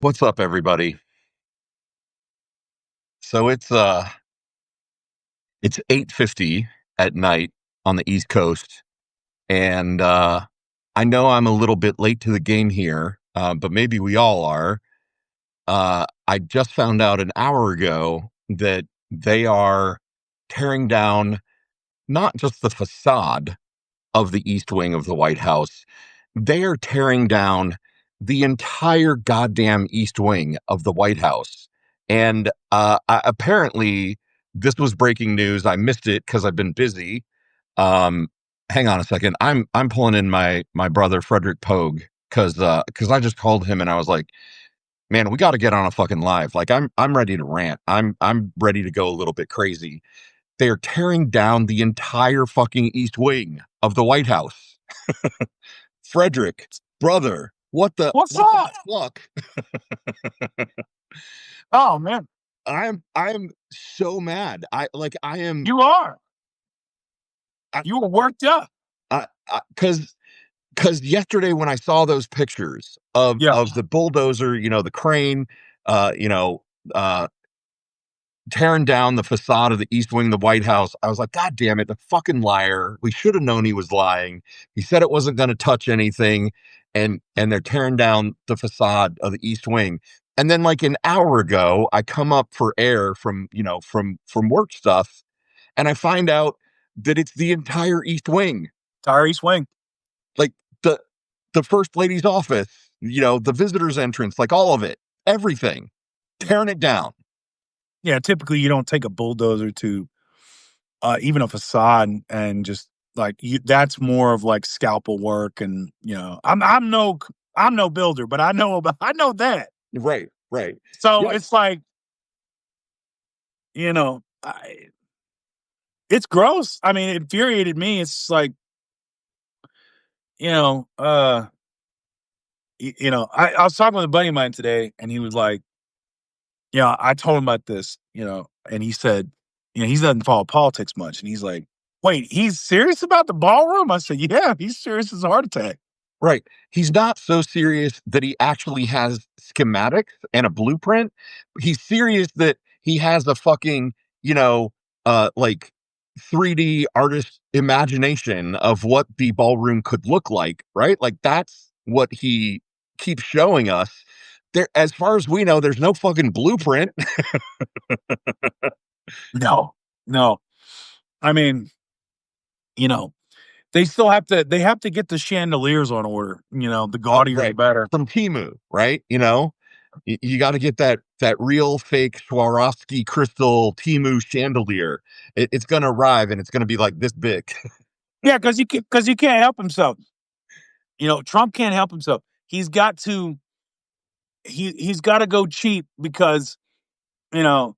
What's up, everybody? So it's 8:50 at night on the East Coast, and I know I'm a little bit late to the game here, but maybe we all are. I just found out an hour ago that they are tearing down not just the facade of the East Wing of the White House, they are tearing down the entire goddamn East Wing of the White House. And apparently, this was breaking news. I missed it because I've been busy. Um, Hang on a second. I'm pulling in my brother Frederic Poag because I just called him and I was like, man, we got to get on a fucking live. Like I'm ready to rant. I'm ready to go a little bit crazy. They're tearing down the entire fucking East Wing of the White House. Frederic, brother, What's what the up? fuck? Oh man, I'm so mad. I am you are. I, You were worked up. because yesterday when I saw those pictures of Yeah. the bulldozer, the crane, uh, you know, uh, tearing down the facade of the East Wing of the White House, I was like, God damn it, the fucking liar. We should have known he was lying. He said it wasn't going to touch anything, and they're tearing down the facade of the East Wing. And then like an hour ago, I come up for air from, from work stuff, and I find out that it's the entire East Wing. Tyree Swing. Like the the first lady's office, the visitor's entrance, like all of it, everything. Tearing it down. Yeah, typically you don't take a bulldozer to even a facade and just like you that's more of like scalpel work and I'm no builder, but I know that. Right, right. So Yeah. it's like, you know, I, it's gross. I mean, it infuriated me. It's like, you know, uh I was talking with a buddy of mine today and he was like, yeah, I told him about this, and he said, he doesn't follow politics much. And he's like, wait, he's serious about the ballroom? I said, yeah, he's serious as a heart attack. Right. He's not so serious that he actually has schematics and a blueprint. He's serious that he has a fucking, like 3D artist imagination of what the ballroom could look like, right? Like that's what he keeps showing us. There, as far as we know, there's no fucking blueprint. No, no. I mean, you know, they have to get the chandeliers on order. The gaudier the Right. better. From Timu, right? You got to get that real fake Swarovski crystal Timu chandelier. It's going to arrive and it's going to be like this big. Yeah, because he can't help himself. Trump can't help himself. He's got to go cheap because you know,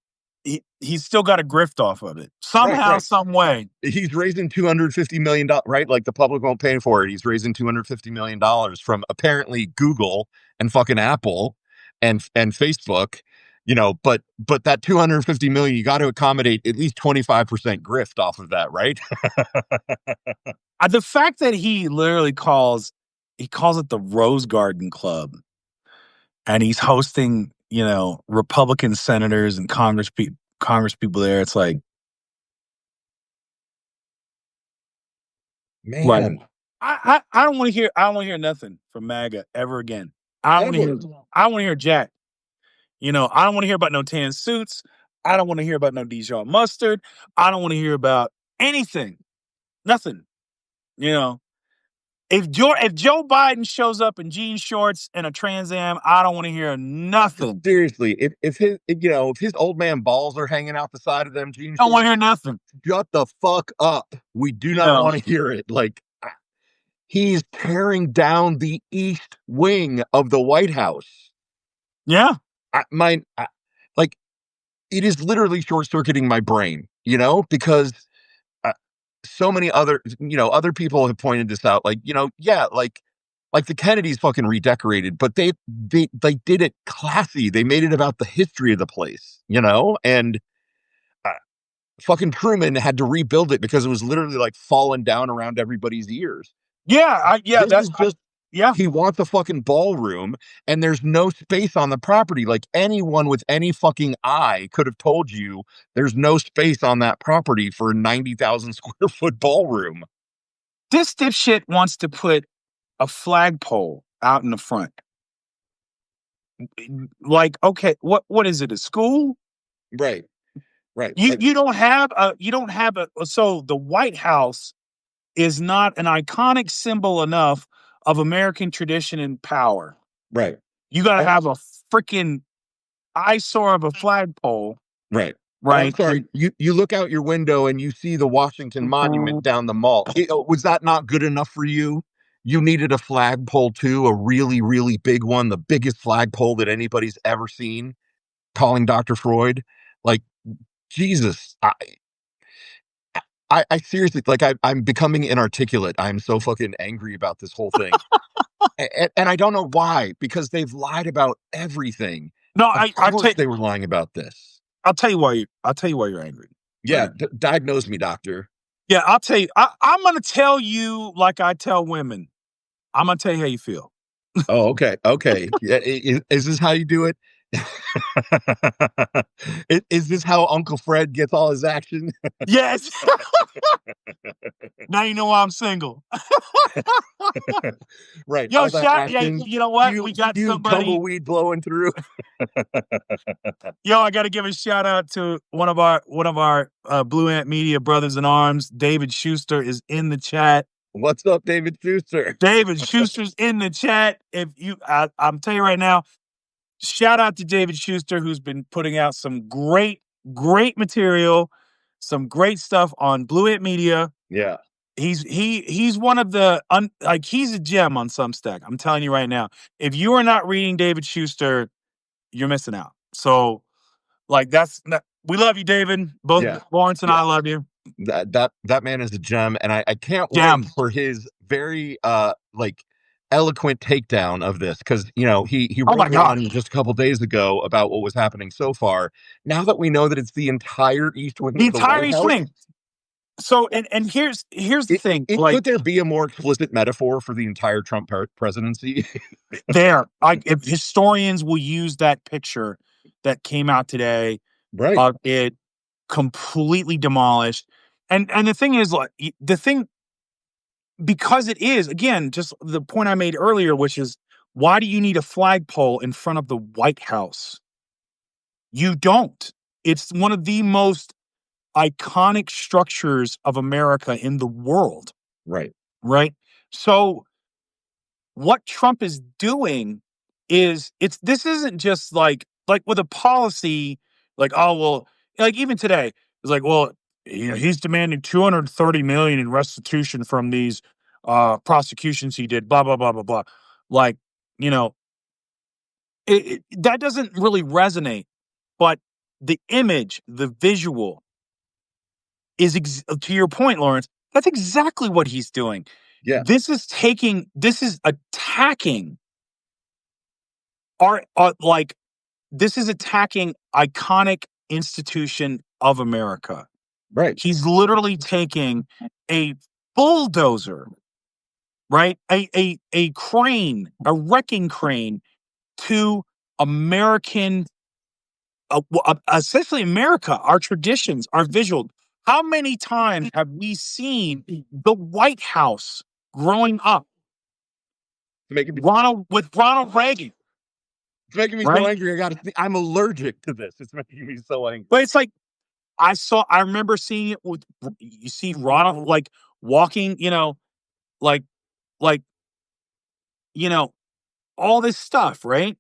he's still got a grift off of it Right, somehow, right. some way. He's raising $250 million, right? Like the public won't pay for it. He's raising $250 million from apparently Google and fucking Apple and Facebook. But that 250 million, you got to accommodate at least 25% grift off of that, right? The fact that he literally he calls it the Rose Garden Club, and he's hosting, Republican senators and Congress people there. It's like Man, I don't want to hear nothing from MAGA ever again. I don't want to ever. hear I don't want to hear Jack. I don't want to hear about no tan suits. I don't want to hear about no Dijon mustard. I don't want to hear about anything. Nothing. You know, if Joe Biden shows up in jean shorts and a Trans Am, I don't want to hear nothing. Seriously, if his old man balls are hanging out the side of them jeans, I don't want to hear nothing. shut the fuck up. We do not want to hear it. Like he's tearing down the East Wing of the White House. Yeah. Like it is literally short circuiting my brain, because uh, so many other people have pointed this out. Like, yeah, like the Kennedys fucking redecorated, but they did it classy. They made it about the history of the place, and uh, fucking Truman had to rebuild it because it was literally like falling down around everybody's ears. Yeah. This is just Yeah. He wants a fucking ballroom, and there's no space on the property. Like anyone with any fucking eye could have told you there's no space on that property for a 90,000 square foot ballroom. This dipshit wants to put a flagpole out in the front. Like, okay, what is it? A school? Right, right. Like, You don't have a so the White House is not an iconic symbol enough of American tradition and power. right. You got to Oh, have a freaking eyesore of a flagpole, right. Oh, I'm right? sorry. You look out your window and you see the Washington Monument down the mall. Was that not good enough for you? You needed a flagpole too, a really, really big one, the biggest flagpole that anybody's ever seen, calling Dr. Freud. Like, Jesus, I seriously, like, I'm becoming inarticulate. I'm so fucking angry about this whole thing. And I don't know why, because they've lied about everything. No, Of I course they were lying about this. I'll tell you why you're angry. Yeah, Right. diagnose me, doctor. Yeah, I'll tell you. I'm gonna tell you like I tell women. I'm gonna tell you how you feel. Oh, okay, okay. Yeah, is this how you do it? Is this how Uncle Fred gets all his action? Yes. Now you know why I'm single. Right, Yo, all that shout yeah, action, you know what? We got somebody. tumbleweed blowing through. Yo, I got to give a shout out to one of our Blue Ant Media brothers in arms. David Schuster is in the chat. What's up, David Schuster? David Schuster's in the chat. If you, I'm telling you right now, shout out to David Schuster, who's been putting out some great material, some great stuff on Blue Ant Media. Yeah, He's one of the like he's a gem on Substack. I'm telling you right now. If you are not reading David Schuster, you're missing out. So like we love you, David. Both yeah, Lawrence and yeah. I love you. That man is a gem, and I can't wait Gem. for his very like eloquent takedown of this, because he Oh wrote my God. one just a couple days ago about what was happening so far. Now that we know that it's the entire east wing The of the entire White East House, Wing. So and here's the thing. Like could there be a more explicit metaphor for the entire Trump presidency? there, like if historians will use that picture that came out today Right, of it completely demolished. And the thing is, like the thing because it is again just the point I made earlier, which is why do you need a flagpole in front of the White House? You don't. It's one of the most iconic structures of America in the world, right, right? So what Trump is doing is this isn't just like with a policy like oh well like even today it's like well he's demanding 230 million in restitution from these prosecutions he did blah blah blah blah blah like you know that doesn't really resonate but the image the visual is to your point Lawrence that's exactly what he's doing yeah, this is attacking our like this is attacking iconic institution of America. right, He's literally taking a bulldozer, right? A crane, a wrecking crane to American, essentially America, our traditions, our visual. How many times have we seen the White House growing up? making me Ronald Reagan, it's making me so right? angry. I'm allergic to this. It's making me so angry. But it's like I remember seeing it with you see Ronald like walking, like like, you know, all this stuff, right?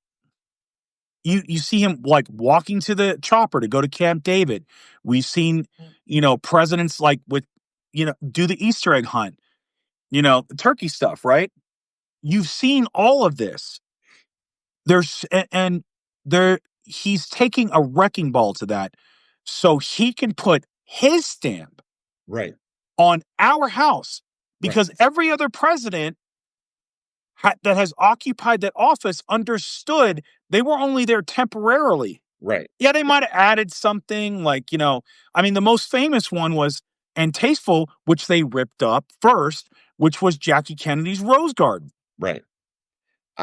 You see him like walking to the chopper to go to Camp David. We've seen, presidents like with, do the Easter egg hunt, the turkey stuff, right? You've seen all of this. And there he's taking a wrecking ball to that so he can put his stamp Right, on our house right, because every other president that has occupied that office understood they were only there temporarily. right, Yeah, they might have added something like, I mean, the most famous one was and tasteful, which they ripped up first, which was Jackie Kennedy's Rose Garden. right.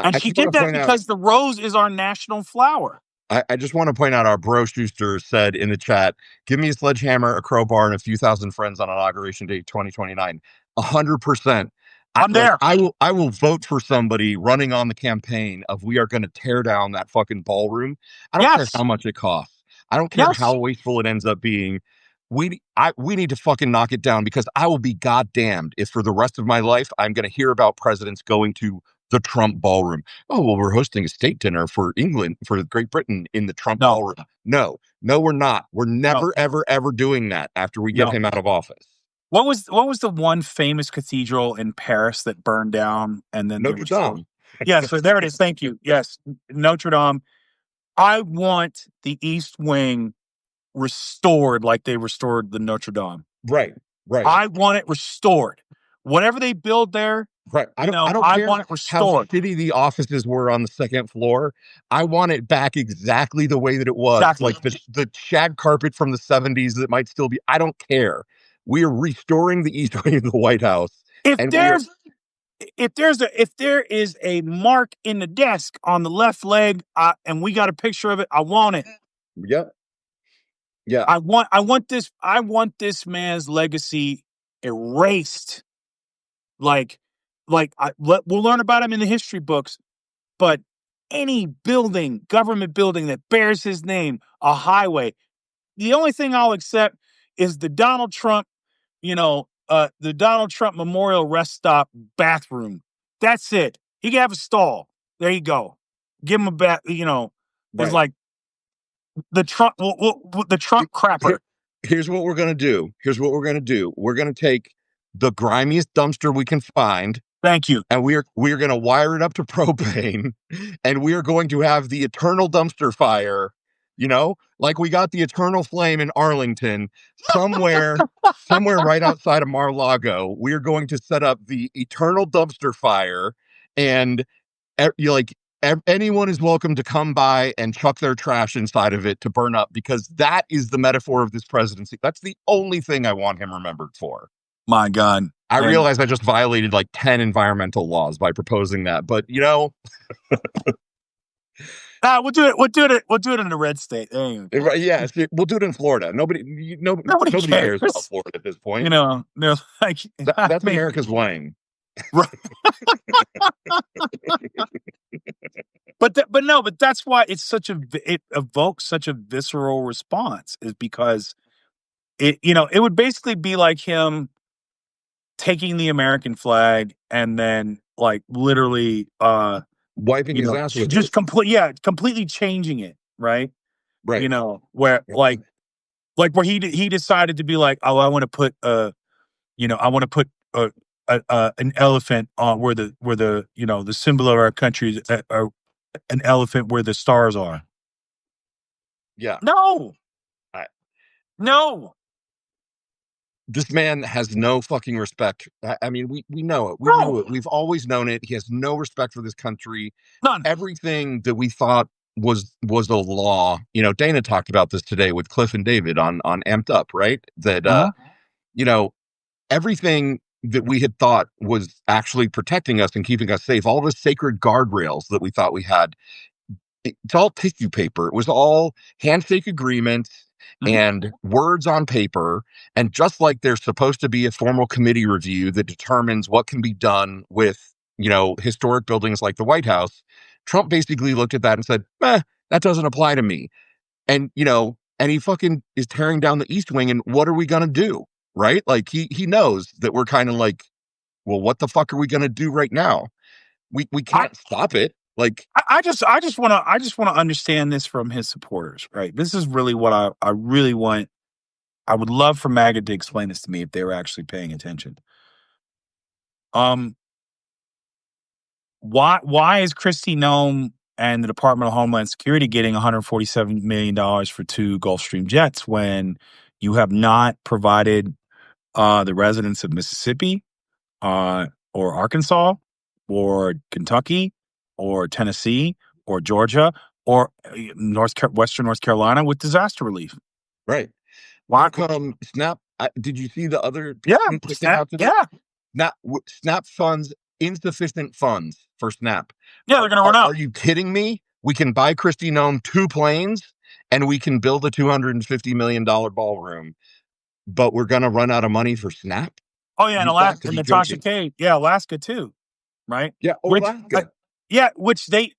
And I she just want did to that point out. because the rose is our national flower. I just want to point out our bro Schuster said in the chat, give me a sledgehammer, a crowbar, and a few thousand friends on inauguration day 2029. 100%. I'm there. I will vote for somebody running on the campaign of we are going to tear down that fucking ballroom. I don't care Yes. how much it costs. I don't care how Yes. wasteful it ends up being. We need to fucking knock it down because I will be goddamned if for the rest of my life I'm going to hear about presidents going to the Trump ballroom. Oh, well, we're hosting a state dinner for England, for Great Britain in the Trump No. ballroom. No, no, we're not. We're No. never, ever, ever doing that after we get No. him out of office. What was the one famous cathedral in Paris that burned down and then they Notre restored? Dame. Yeah, so there it is. Thank you. Yes, Notre Dame. I want the East Wing restored like they restored the Notre Dame. Right, right, I want it restored. Whatever they build there, right. I don't I care want it how restored. shitty the offices were on the second floor. I want it back exactly the way that it was, Exactly. like the shag carpet from the 70s that might still be. I don't care. We are restoring the East Wing of the White House, If and we are. there's if there is a mark in the desk on the left leg, and we got a picture of it, I want it. Yep. Yeah. I want this man's legacy erased. Like we'll learn about him in the history books, but any building, government building that bears his name, a highway, the only thing I'll accept is the Donald Trump Memorial Rest Stop bathroom. That's it. He can have a stall. There you go. Give him a bath. It's Right. like the Trump crapper. Here's what we're going to do. Here's what we're going to do. We're going to take the grimiest dumpster we can find, Thank you. and we're going to wire it up to propane, and we are going to have the eternal dumpster fire, like we got the eternal flame in Arlington, somewhere right outside of Mar-Lago. We're going to set up the eternal dumpster fire, and you like anyone is welcome to come by and chuck their trash inside of it to burn up, because that is the metaphor of this presidency. That's the only thing I want him remembered for. My God. I And realize I just violated like 10 environmental laws by proposing that, but we'll do it. We'll do it. We'll do it in the red state. There you go. yeah, we'll do it in Florida. Nobody Nobody cares about cares. Florida at this point. They're like, That's America's Wang. right. But that's why it evokes such a visceral response, is because it would basically be like him taking the American flag and then like literally Wiping his ass with just it. completely changing it, right? Right. Where where he decided to be like, oh, I want to put an elephant on where the symbol of our country is an elephant where the stars are. Yeah. No, I, no, this man has no fucking respect. I mean, we know it. We no, knew it. We've always known it. He has no respect for this country. none. Everything that we thought was a law. Dana talked about this today with Cliff and David on Amped Up, right? That Uh-huh. you know, everything that we had thought was actually protecting us and keeping us safe, all the sacred guardrails that we thought we had, it's all tissue paper. It was all handshake agreements Mhm. and words on paper. And just like there's supposed to be a formal committee review that determines what can be done with, historic buildings like the White House, Trump basically looked at that and said, that doesn't apply to me. And, and he fucking is tearing down the East Wing. And what are we going to do? Right? Like he knows that we're kind of like, well, what the fuck are we going to do right now? We I can't stop it. Like, I just want to understand this from his supporters, right? This is really what I really want. I would love for MAGA to explain this to me if they were actually paying attention. Um, why is Kristi Noem and the Department of Homeland Security getting $147 million for 2 Gulfstream jets when you have not provided the residents of Mississippi, or Arkansas, or Kentucky, or Tennessee, or Georgia, or Western North Carolina with disaster relief? right. Why? Come Snap. Did you see the other Yeah, thing that came out today? yeah. Snap funds insufficient funds for Snap. Yeah, they're going to run Are out. you kidding me? We can buy Christy Nome 2 planes and we can build a $250 million ballroom, but we're going to run out of money for Snap? Oh yeah, and You've got Alaska to and be Natasha joking. K. Yeah, Alaska too, right? Yeah, Which, Alaska. yeah, which they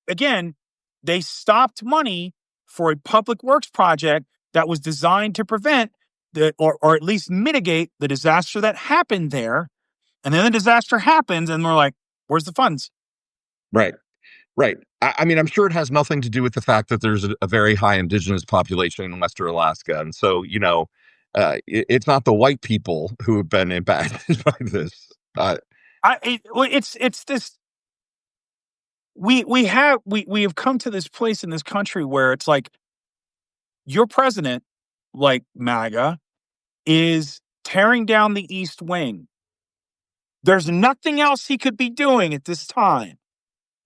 stopped money for a public works project that was designed to prevent or at least mitigate the disaster that happened there. And then the disaster happens, and we're like, "Where's the funds?" Right. Right. I mean, I'm sure it has nothing to do with the fact that there's a very high indigenous population in Western Alaska. And so, it's not the white people who have been impacted by this. It's this. We have come to this place in this country where it's like your president, like MAGA, is tearing down the East Wing. There's nothing else he could be doing at this time.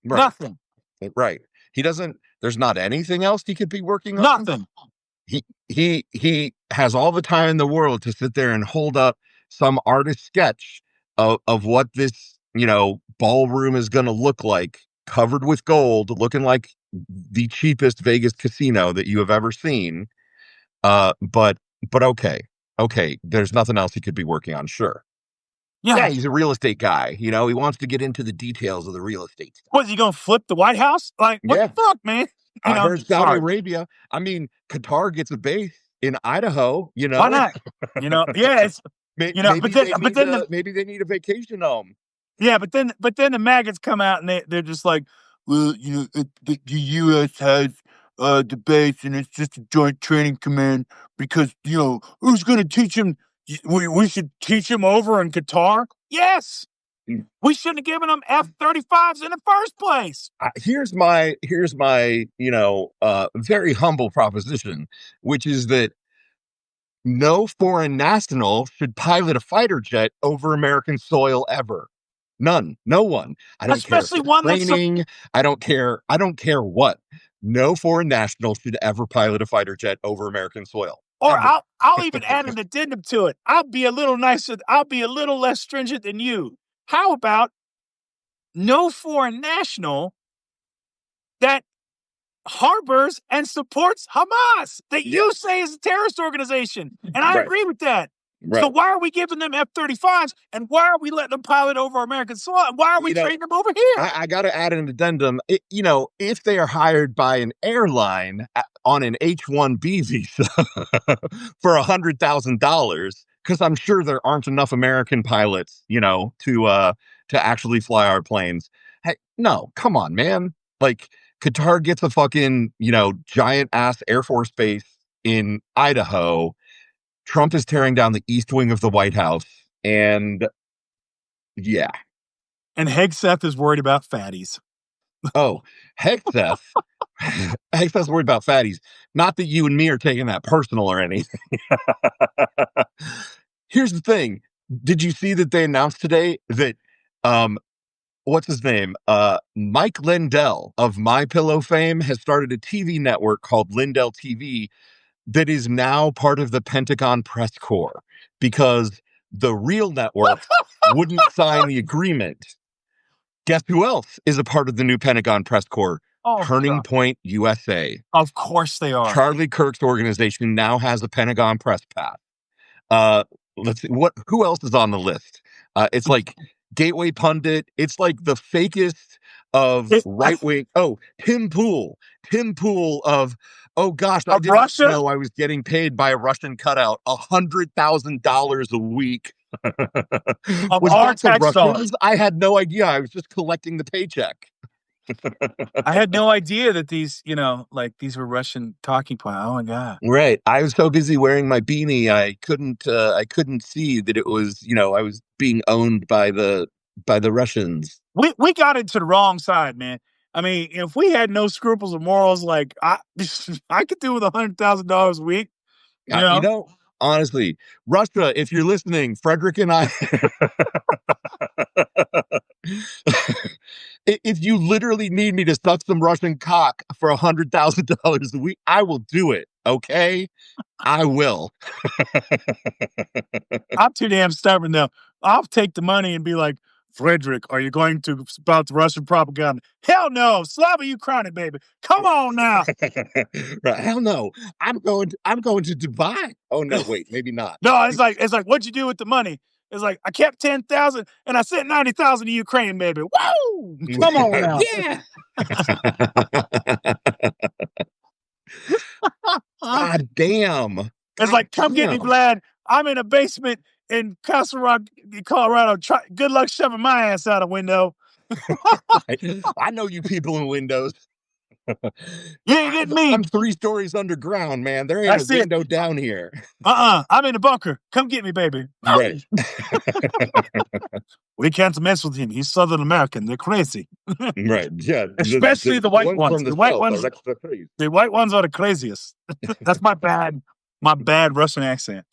Right. Nothing. Right. There's not anything else he could be working on. Nothing. He has all the time in the world to sit there and hold up some artist sketch of what this, ballroom is going to look like, covered with gold, looking like the cheapest Vegas casino that you have ever seen. But okay, there's nothing else he could be working on. Sure. Yeah, Yeah. he's a real estate guy. He wants to get into the details of the real estate stuff. Was he going to flip the White House? Like, what Yeah. the fuck, man? I heard Saudi Sorry. Arabia. I mean, Qatar gets a base in Idaho. Why not? Yeah, it's Maybe, maybe they need a vacation home. yeah, but then the maggots come out and they're just like, well, the U.S. has the base and it's just a joint training command because who's going to teach him? We should teach him over in Qatar. Yes, we shouldn't have given them F-35s in the first place. Here's my very humble proposition, which is that no foreign national should pilot a fighter jet over American soil ever. None. No one. I don't Especially care. one that's Training. I don't care. I don't care what. No foreign national should ever pilot a fighter jet over American soil. Or Ever. I'll even add an addendum to it. I'll be a little nicer. I'll be a little less stringent than you. How about no foreign national that harbors and supports Hamas that you say is a terrorist organization? And I agree with that. Right. So why are we giving them F-35s and why are we letting them pilot over American soil? And why are we training them over here? I got to add an addendum. If they are hired by an airline on an H-1B visa for $100,000, because I'm sure there aren't enough American pilots, to actually fly our planes. Hey, no, come on, man. Like Qatar gets a fucking, giant ass Air Force base in Idaho. Trump is tearing down the East Wing of the White House. And yeah. And Hegseth is worried about fatties. Oh, Hegseth. Hegseth's worried about fatties. Not that you and me are taking that personal or anything. Here's the thing. Did you see that they announced today that what's his name? Mike Lindell of My Pillow fame has started a TV network called Lindell TV that is now part of the Pentagon press corps because the real network wouldn't sign the agreement. Guess who else is a part of the new Pentagon press corps? Turning Point USA. Of course they are. Charlie Kirk's organization now has a Pentagon press pass. Let's see who else is on the list. It's like Gateway Pundit. It's like the fakest of right wing. Oh, Tim Pool of, oh gosh, I didn't know I was getting paid by a Russian cutout $100,000 a week. Was that the Russians? I had no idea. I was just collecting the paycheck. I had no idea that these were Russian talking points. Oh my god! Right. I was so busy wearing my beanie, I couldn't see that it was, I was being owned by the Russians. We got into the wrong side, man. I mean, if we had no scruples or morals, like I could do with $100,000 a week. Honestly, Russia, if you're listening, Frederic and I, if you literally need me to suck some Russian cock for $100,000 a week, I will do it. Okay, I will. I'm too damn stubborn though. I'll take the money and be like, Frederic, are you going to spout the Russian propaganda? Hell no, Slava Ukraine, baby. Come on now. Right. Hell no. I'm going to Dubai. Oh no, wait, maybe not. No, it's like what'd you do with the money? It's like I kept 10,000 and I sent 90,000 to Ukraine, baby. Woo! Come on now. Yeah. It's God damn. God like, come get me, damn. Vlad. I'm in a basement in Castle Rock, Colorado. Good luck shoving my ass out a window. I know you people in windows. You ain't getting I'm me. 3 stories underground, man. There ain't a That's it. window down here. I'm in the bunker. Come get me, baby. Right. We can't mess with him. He's Southern American. They're crazy. Right. Yeah. Especially the white ones ones. from the south are extra crazy. The white ones are the craziest. That's my bad Russian accent.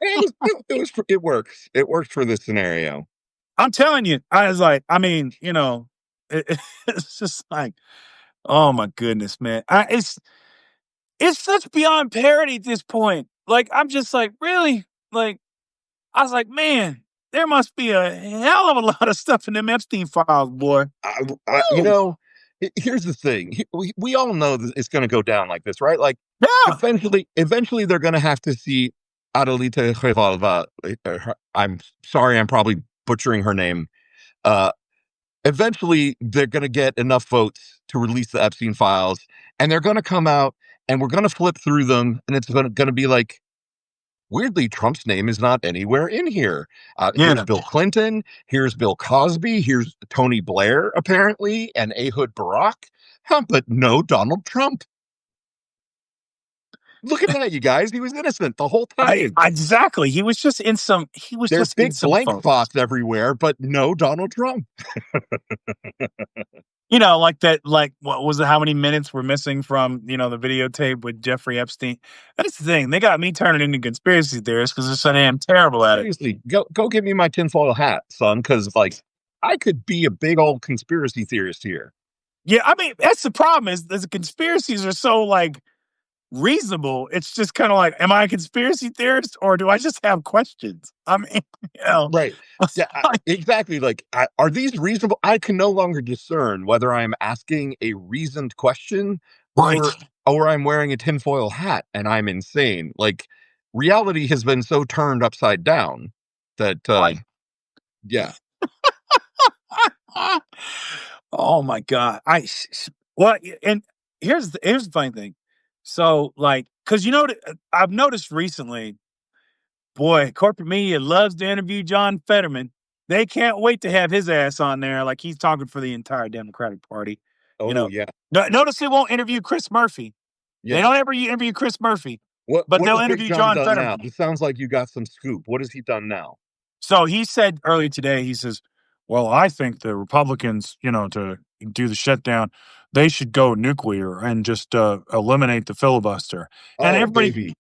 It works. It works for this scenario. I'm telling you, I was like, I mean, it's just like, oh my goodness, man. It's such beyond parody at this point. Like, I'm just like, really? Like, I was like, man, there must be a hell of a lot of stuff in them Epstein files, boy. You Woo! know, here's the thing. We all know that it's going to go down like this, right? Like, Yeah. eventually, they're going to have to see Adelita Revalva. I'm sorry, I'm probably butchering her name. Uh, Eventually, they're going to get enough votes to release the Epstein files, and they're going to come out, and we're going to flip through them, and it's going to be like, weirdly, Trump's name is not anywhere in here. Here's Yeah. Bill Clinton. Here's Bill Cosby. Here's Tony Blair, apparently, and Ehud Barak. Huh, but no Donald Trump. Look at that, you guys. He was innocent the whole time. Exactly. He was just in some There's big blank photos. spots everywhere, but no Donald Trump. Like that, like, what was it? How many minutes were missing from, the videotape with Jeffrey Epstein? That's the thing. They got me turning into conspiracy theorists because they're so damn terrible at it. Seriously, go give me my tinfoil hat, son, because, like, I could be a big old conspiracy theorist here. Yeah, I mean, that's the problem is the conspiracies are so, like, reasonable. It's just kind of like, am I a conspiracy theorist or do I just have questions? I mean, you know, Right. Yeah, exactly. Like, are these reasonable? I can no longer discern whether I'm asking a reasoned question right. or I'm wearing a tinfoil hat and I'm insane. Like, reality has been so turned upside down that, Right. yeah. Oh my God. Well, and here's the funny thing. So, like, because I've noticed recently, boy, corporate media loves to interview John Fetterman. They can't wait to have his ass on there, like he's talking for the entire Democratic Party. You Oh, know, yeah. Notice they won't interview Chris Murphy. They Yeah. don't ever interview Chris Murphy, but What they'll has Big interview John John done now? Fetterman. It sounds like you got some scoop. What has he done now? So he said earlier today, he says, well, I think the Republicans, to do the shutdown, they should go nuclear and just eliminate the filibuster. And Oh, baby.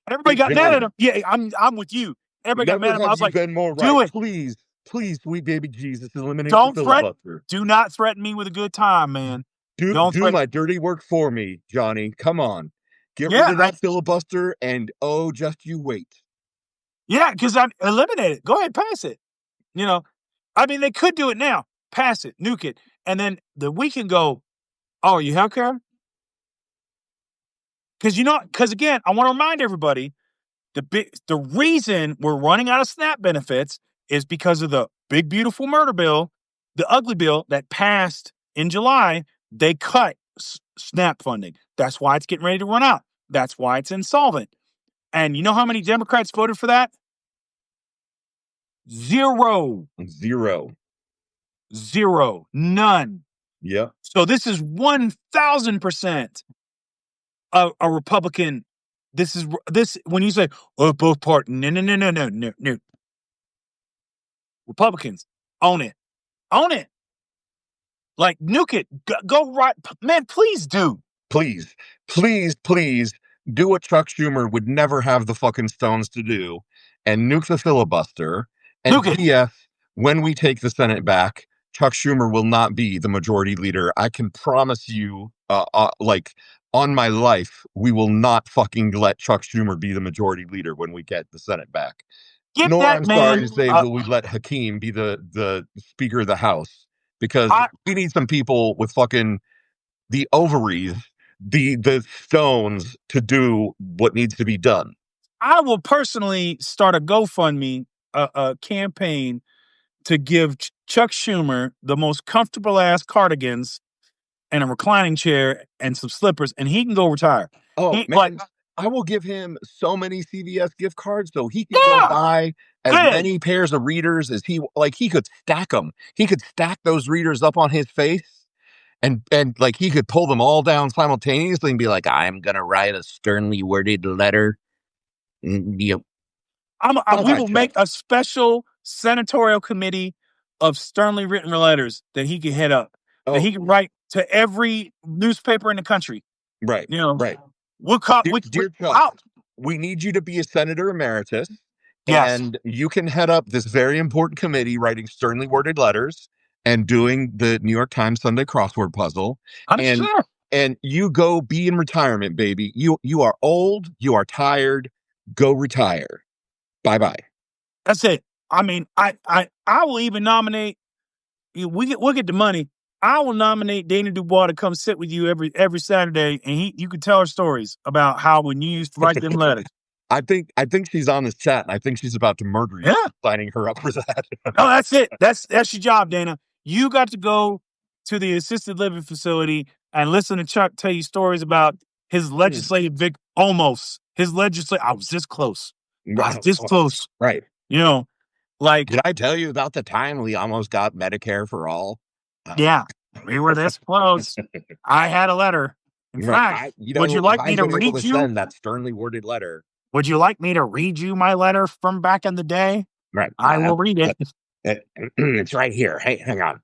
everybody Big got mad at John. him. Yeah, I'm with you. Everybody got mad Never at him. I have was you like, been more do right. it. Please, please, sweet baby Jesus, eliminate the Don't threaten. filibuster. Do not threaten me with a good time, man. Don't Do threaten. my dirty work for me, Johnny. Come on. Get rid Yeah, of that filibuster and oh, just you wait. yeah, because I eliminate it. Go ahead, pass it. You know, I mean, they could do it now. Pass it, nuke it, and then we can go. Oh, you healthcare? Because again, I want to remind everybody the reason we're running out of SNAP benefits is because of the big beautiful murder bill, the ugly bill that passed in July. They cut SNAP funding. That's why it's getting ready to run out. That's why it's insolvent. And you know how many Democrats voted for that? Zero. Zero. Zero. None. Yeah. So this is 1,000% a Republican. This when you say, oh, both parties. No. Republicans own it. Own it. Like, nuke it. Go right. Man, please do. Please, please, please do what Chuck Schumer would never have the fucking stones to do and nuke the filibuster. And Nuke it. P.S., when we take the Senate back, Chuck Schumer will not be the majority leader. I can promise you, like, on my life, we will not fucking let Chuck Schumer be the majority leader when we get the Senate back. Get Nor, that I'm sorry man. to say, will we let Hakeem be the Speaker of the House, because I we need some people with fucking the ovaries, the stones to do what needs to be done. I will personally start a GoFundMe, a campaign to give Chuck Schumer the most comfortable ass cardigans and a reclining chair and some slippers, and he can go retire. Oh He like, man, I will give him so many CVS gift cards so he can go yeah, buy as big. many pairs of readers as he like. He could stack them. He could stack those readers up on his face, and like he could pull them all down simultaneously and be like, "I'm gonna write a sternly worded letter." Yep. Bye We bye, will make Chuck. a special senatorial committee of sternly written letters that he can head up, that Oh, he can write to every newspaper in the country. right, You know, right. we'll call Dear Chuck, wow. we need you to be a senator emeritus, Yes, and you can head up this very important committee writing sternly worded letters and doing the New York Times Sunday crossword puzzle. I'm And sure. you go be in retirement, baby. You are old, you are tired. Go retire. Bye bye. That's it. I mean, I will even nominate. We'll get the money. I will nominate Dana Dubois to come sit with you every Saturday, and you can tell her stories about how when you used to write them letters. I think she's on this chat, and I think she's about to murder you Yeah. for signing her up for that. No, that's it. That's your job, Dana. You got to go to the assisted living facility and listen to Chuck tell you stories about his Mm, legislative almost his legislative. I was this close. I was wow. this close. Right. You know, like Did I tell you about the time we almost got Medicare for all? Uh, yeah, we were this close. I had a letter. In right. fact, would you If like me I'd to been able to read you? send that sternly worded letter, Would you like me to read you my letter from back in the day? right? I will read it. It's right here. Hey, hang on.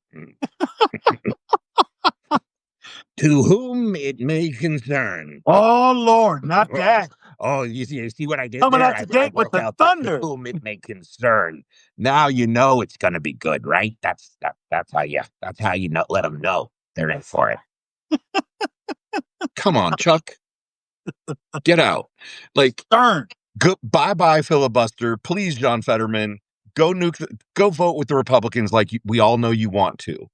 To whom it may concern. Oh Lord, not that. Oh, you see what I did Coming there? out I today with broke the out the to thunder. whom it may concern. Now you know it's gonna be good, right? That's how you know, let them know they're in for it. Come on, Chuck, get out. Like, Stern. go bye bye filibuster, please, John Fetterman. Go vote with the Republicans like we all know you want to.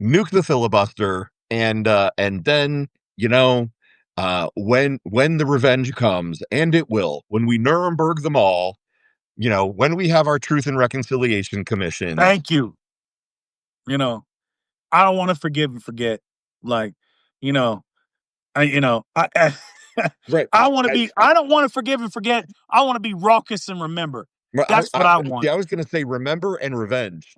Nuke the filibuster, and then you know when the revenge comes, and it will, when we Nuremberg them all, when we have our Truth and Reconciliation Commission. Thank you. You know, I don't want to forgive and forget. Like, you know, I Right. I want to be. I don't want to forgive and forget. I want to be raucous and remember. Well, That's what I want. I was gonna say remember and revenge.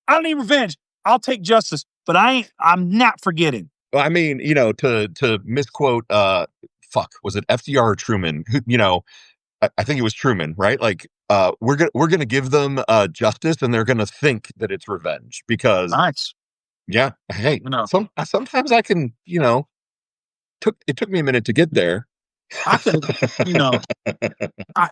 I don't need revenge. I'll take justice, but I'm not forgetting. Well, I mean, to misquote, fuck, was it FDR or Truman? I think it was Truman, right? Like, we're gonna give them justice, and they're gonna think that it's revenge because, Nice. yeah, hey, You know, sometimes I can, took me a minute to get there. I could. You know, I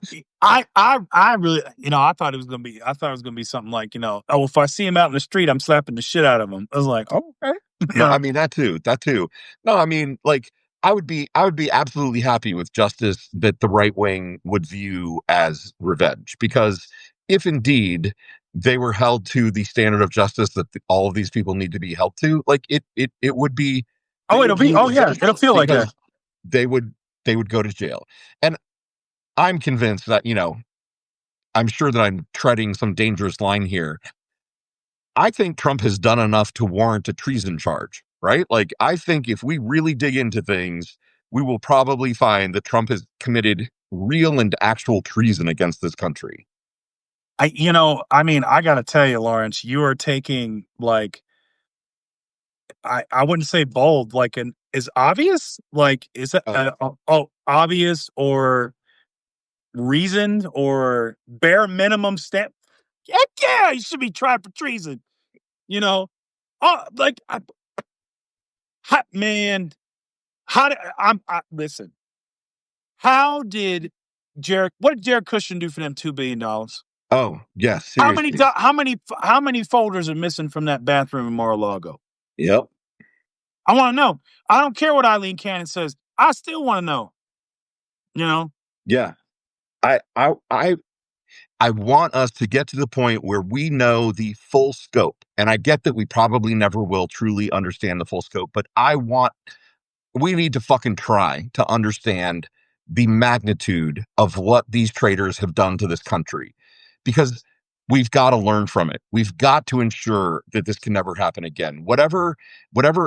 I really, I thought it was gonna be. I thought it was gonna be something like, oh, if I see him out in the street, I'm slapping the shit out of him. I was like, oh, okay. you No, I know, mean that too. That too. No, I mean, like, I would be absolutely happy with justice that the right wing would view as revenge, because if indeed they were held to the standard of justice that all of these people need to be held to, like it would be, they oh, would it'll be. view it Oh as yeah, it'll justice feel like that. because they would they would go to jail. And I'm convinced that, I'm sure that I'm treading some dangerous line here. I think Trump has done enough to warrant a treason charge, right? Like, I think if we really dig into things, we will probably find that Trump has committed real and actual treason against this country. I mean, I gotta tell you, Lawrence, you are taking like I wouldn't say bold, like an is obvious, like is it Oh, obvious or reasoned or bare minimum step? Heck yeah, you should be tried for treason. You know, oh, like man, how did listen? How did Jared? What did Jared Kushner do for them $2 billion? oh, yes, seriously. How many folders are missing from that bathroom in Mar-a-Lago? Yep. I want to know. I don't care what Eileen Cannon says. I still want to know. You know, Yeah. I I want us to get to the point where we know the full scope. And I get that we probably never will truly understand the full scope, but we need to fucking try to understand the magnitude of what these traitors have done to this country, because we've got to learn from it. We've got to ensure that this can never happen again. Whatever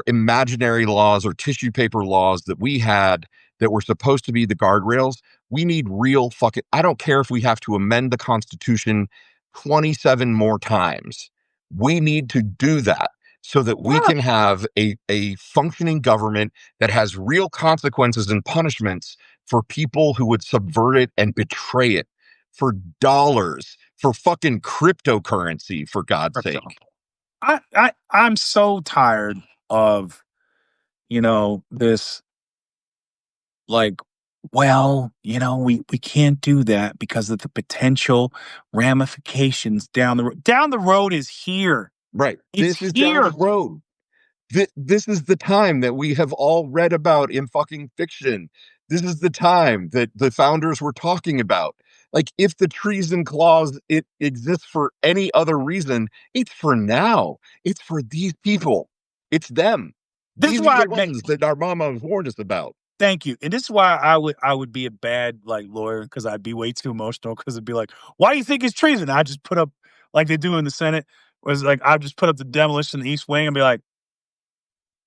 imaginary laws or tissue paper laws that we had that were supposed to be the guardrails, we need real fucking, I don't care if we have to amend the Constitution 27 more times. We need to do that so that we Yeah, can have a functioning government that has real consequences and punishments for people who would subvert it and betray it for dollars, for fucking cryptocurrency, for God's crypto. sake. I'm so tired of, this, like, well, we can't do that because of the potential ramifications down the road. Down the road is here. Right. It's This is down the here. road. This is the time that we have all read about in fucking fiction. This is the time that the founders were talking about. Like, if the treason clause it exists for any other reason, it's for now. It's for these people. It's them. This is These are why the ones that our mama has warned us about. thank you. And this is why I would be a bad like lawyer because I'd be way too emotional because it'd be like, why do you think it's treason? I just put up like they do in the Senate, was like I just put up the demolition of the East Wing and be like,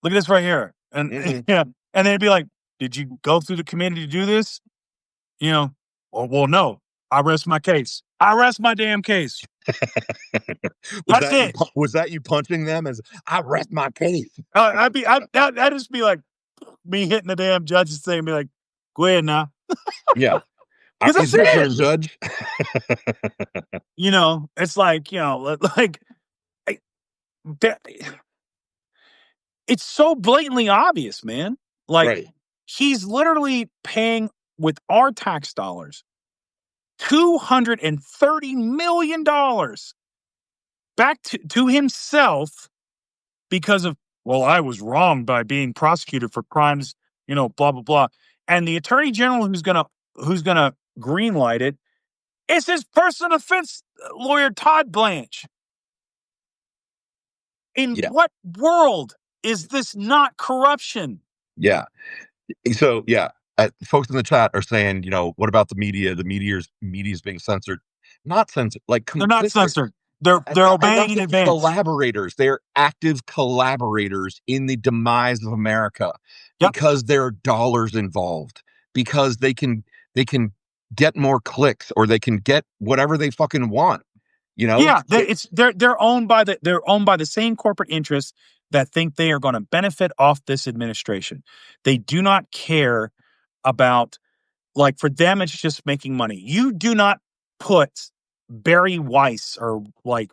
look at this right here. And Mm-mm. yeah. And then it'd be like, did you go through the committee to do this? You know, well, no. I rest my case. I rest my damn case. That's it. Was that you punching them as I rest my case? I'd just be like me hitting the damn judge's thing and be like, go ahead now. Yeah. Because It's that's your it. turn, Judge. It's like, like I, that, it's so blatantly obvious, man. Like Right. he's literally paying with our tax dollars $230 million back to himself because of, well, I was wrong by being prosecuted for crimes, blah blah blah. And the attorney general who's gonna greenlight it is his personal defense lawyer, Todd Blanche. In Yeah. what world is this not corruption? Yeah. So yeah, folks in the chat are saying, what about the media? The media's being censored, not censored, like They're not complicit, censored. They're and not obeying in just advance. collaborators. They're active collaborators in the demise of America Yep. because there are dollars involved, because they can get more clicks or they can get whatever they fucking want. Yeah, They- they're owned by the same corporate interests that think they are going to benefit off this administration. They do not care about, like, for them it's just making money. You do not put Barry Weiss or like,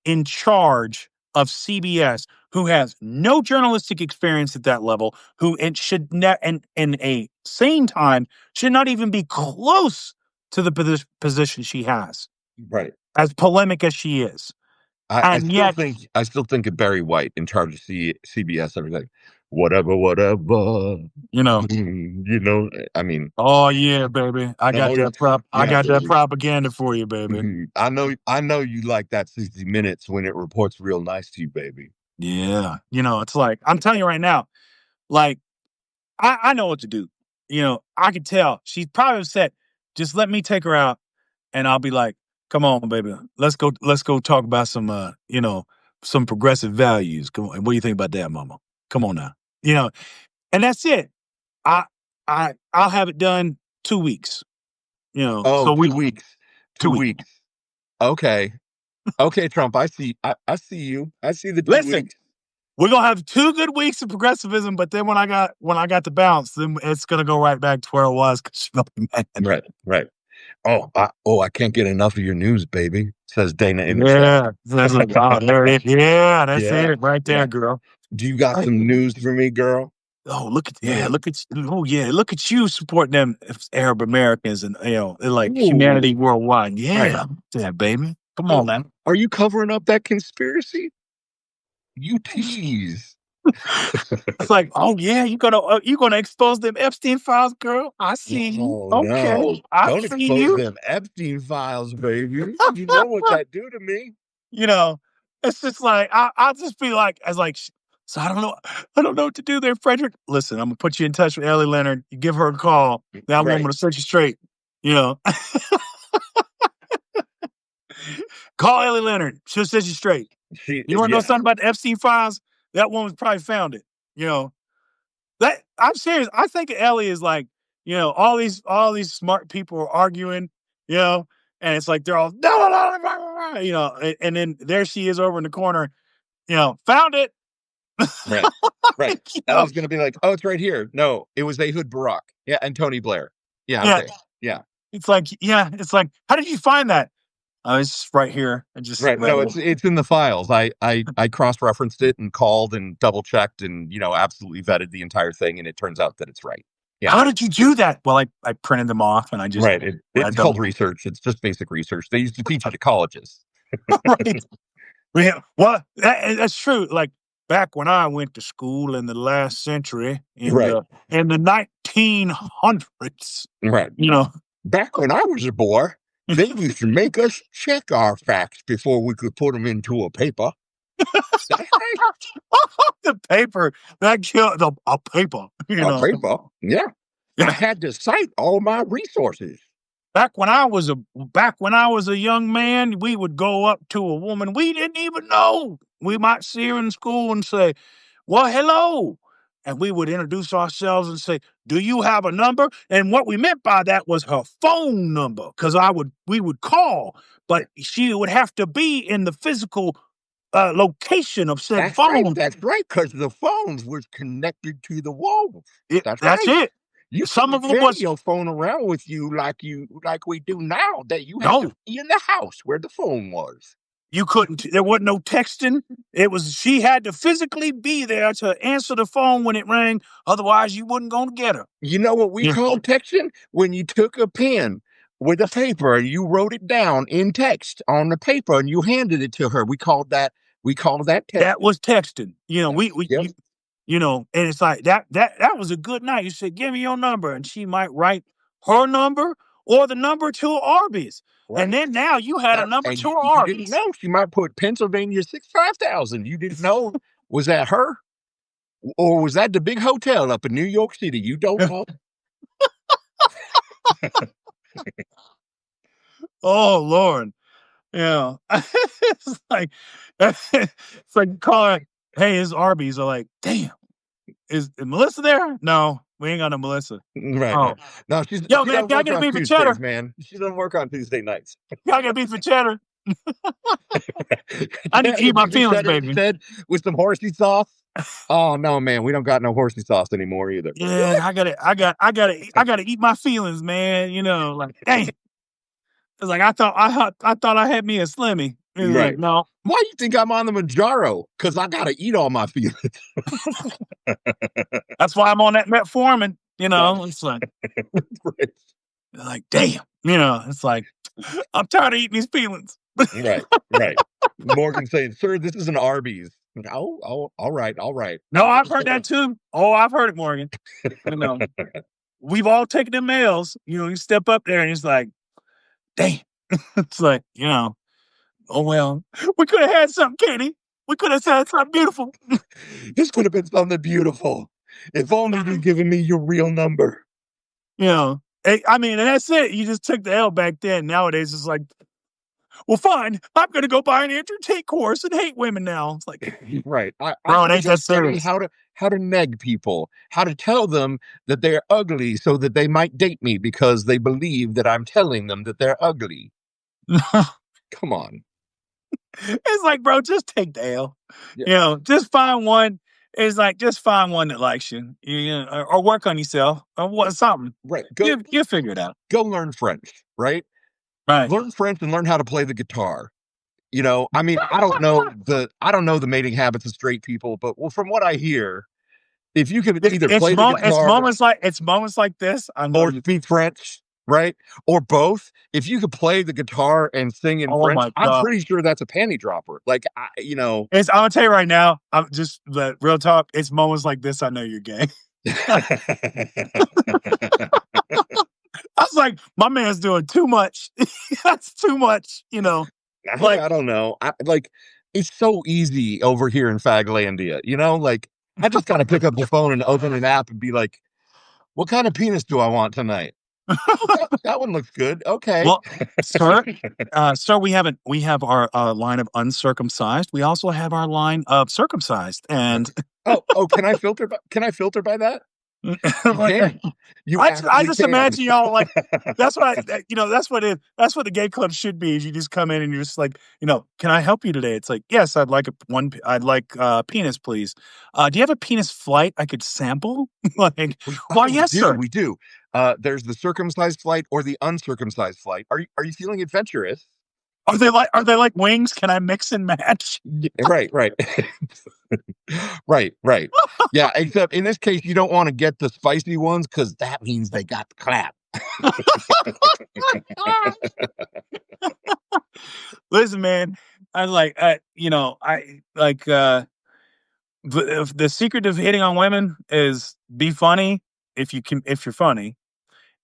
in charge of CBS, who has no journalistic experience at that level, who and should not, and in a same time should not even be close to the position she has, right. as polemic as she is. And yet, I still think of Barry White in charge of CBS. Everything, whatever, whatever. you know, I mean, oh yeah, baby, I got oh yeah, that I yeah, got that baby. propaganda for you, baby. I know you like that 60 Minutes when it reports real nice to you, baby. Yeah, it's like I'm telling you right now, like I know what to do. I could tell she's probably upset. Just let me take her out, and I'll be like, "Come on, baby, let's go talk about some progressive values. Come on, what do you think about that, Mama? Come on now, and that's it. I I'll have it done 2 weeks. Oh, So we 2 weeks, 2 weeks. 2 weeks. Okay, okay, Trump. I see you. I see the two Listen, weeks. we're gonna have 2 good weeks of progressivism, but then when I got the bounce, then it's gonna go right back to where it was because she's gonna be mad. Right, right. I can't get enough of your news, baby. Says Dana in the chat. Yeah, that's like, oh, there it is. Yeah, that's Yeah, it right yeah. there, girl. Do you got Right. some news for me, girl? Oh, look at you supporting them Arab Americans and like humanity Ooh, worldwide. right. Yeah, yeah, baby. Come on, Oh, man. are you covering up that conspiracy? You tease. It's like, oh yeah, you gonna expose them Epstein files, girl? I see you. Oh no! Okay, I Don't see expose you. them Epstein files, baby. You know what that do to me? You know, it's just like I'll just be like, as like, so I don't know what to do there, Frederick. Listen, I'm gonna put you in touch with Ellie Leonard. You give her a call. That woman Right. will set you straight. You know, call Ellie Leonard. She'll set you straight. You want to know Yeah. something about the Epstein files? That woman's probably found it. You know, that I'm serious. I think Ellie is like, all these smart people are arguing, you know, and it's like they're all and then there she is over in the corner, found it. Right. Right. you know, Ellie's gonna be like, "Oh, it's right here." No, it was Ehud Barak. Yeah, and Tony Blair. Yeah. yeah, Okay. Yeah. it's like, how did you find that? Oh, it's just right here. I just Right. read No, it. it's in the files. I cross referenced it and called and double checked and absolutely vetted the entire thing, and it turns out that it's right. Yeah. How did you do that? Well, I printed them off and I just Right. read It's them. called research. It's just basic research. They used to teach it to colleges. Right. Yeah, well, that's true. Like back when I went to school in the last century, Right. in the 1900s, Right. you know, Back when I was a boy, they used to make us check our facts before we could put them into a paper. That's right. the paper that killed the a paper, A paper. Yeah. I had to cite all my resources. Back when I was a young man, we would go up to a woman we didn't even know. We might see her in school and say, "Well, hello." And we would introduce ourselves and say, "Do you have a number?" And what we meant by that was her phone number, because we would call, but she would have to be in the physical location of said That's right. phone. That's right. Because the phones was connected to the walls. That's That's right. it. You Some couldn't of it carry was your phone around with you like we do now. That you had to no. be in the house where the phone was. You couldn't. There wasn't no texting. It was she had to physically be there to answer the phone when it rang. Otherwise, you wasn't going to get her. You know what we Yeah. called texting? When you took a pen with a paper and you wrote it down in text on the paper and you handed it to her. We called that That texting. was texting. Yep. And it's like that was a good night. You said, "Give me your number," and she might write her number or the number to Arby's, and Right. then now you had a number And to you didn't Arby's. know she might put Pennsylvania 65000. You didn't know. Was that her? Or was that the big hotel up in New York City? You don't know. Oh Lord, yeah. It's like calling. Hey, it's Arby's. Are like, damn, is Melissa there? No, we ain't got no Melissa. Right. Oh, No, yo, she man, doesn't can I work get a on beef and cheddar? Tuesdays, man. She doesn't work on Tuesday nights. Can I get a beef and cheddar? I Can I need to have a eat my beef and feelings, cheddar baby. instead with some horsey sauce? Oh no, man, we don't got no horsey sauce anymore either. Yeah, I gotta eat my feelings, man. Like, dang. It's like I thought I had me a Slimmy. It's like, Right. no. Why you think I'm on the Manjaro? Because I gotta eat all my feelings. That's why I'm on that metformin. Right. It's like, Right. damn. It's like I'm tired of eating these feelings. Right. Right. Morgan saying, "Sir, this is an Arby's." Oh, all right, all right. No, I've heard that too. Oh, I've heard it, Morgan. You know, we've all taken them nails. You step up there and it's like, damn. It's like, oh well, we could have had something, Katie. We could have had something beautiful. This could have been something beautiful. If only you'd given me your real number. I mean, and that's it. You just took the L back then. Nowadays, it's like, well, fine. I'm going to go buy an Andrew Tate course and hate women now. It's like, Right. I'm bro, it gonna ain't go that study serious. how to neg people, how to tell them that they're ugly so that they might date me because they believe that I'm telling them that they're ugly. Come on. It's like, bro, just take the L. Yeah. Just find one. It's like, just find one that likes you, or work on yourself, or what, something. Right. You figure it out. Go learn French, right? Right. Learn French and learn how to play the guitar. I mean, I don't know the mating habits of straight people, but from what I hear, if you could It, either it's play the mo- it's guitar moments like it's moments like this. I know or you. speak French, right? Or both. If you could play the guitar and sing in Oh French, my I'm god. pretty sure that's a panty dropper. Like, I'm gonna tell you right now, I'm just the real talk. It's moments like this I know you're gay. I was like, my man's doing too much. That's too much, Like, I don't know. It's so easy over here in Faglandia, like I just got to pick up the phone and open an app and be like, what kind of penis do I want tonight? Oh, that one looks good. Okay. well, sir, sir, we have our line of uncircumcised. We also have our line of circumcised, and Oh, can I filter by that? You can. You I actually just can. imagine y'all like that's what that's what the gay club should be. Is you just come in and you're just like, can I help you today? It's like, yes, I'd like penis, please. Do you have a penis flight I could sample? Like, why, We yes, do. sir. We do. There's the circumcised flight or the uncircumcised flight. Are you feeling adventurous? Are they like wings? Can I mix and match? Right, right. Right, right. Yeah, except in this case, you don't wanna get the spicy ones because that means they got the clap. Listen, man, I like I like if the secret of hitting on women is be funny if you're funny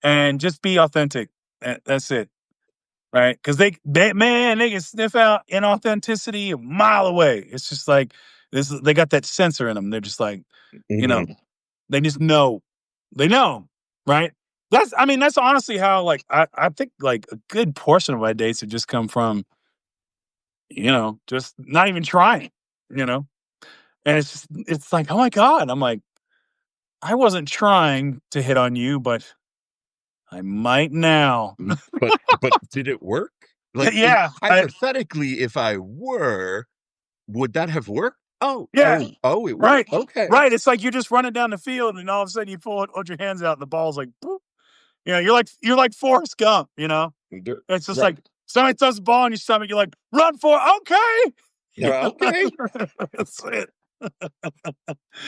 and just be authentic. That's it. Right? Because they can sniff out inauthenticity a mile away. It's just like this. They got that sensor in them. They're just like, you know, Mhm. they just know. They know, right? That's honestly how like I think like a good portion of my dates have just come from just not even trying, you know, and it's like, oh my god, I'm like, I wasn't trying to hit on you, but I might now. But did it work? Like, Yeah, hypothetically, if I were, would that have worked? Oh, yeah. oh, oh, it would? Right. Okay. Right. It's like you're just running down the field and all of a sudden you hold your hands out and the ball's like, boop. You're like Forrest Gump, It's just Right. like somebody throws the ball in your stomach, you're like, run for it. Okay. Yeah, okay. That's it.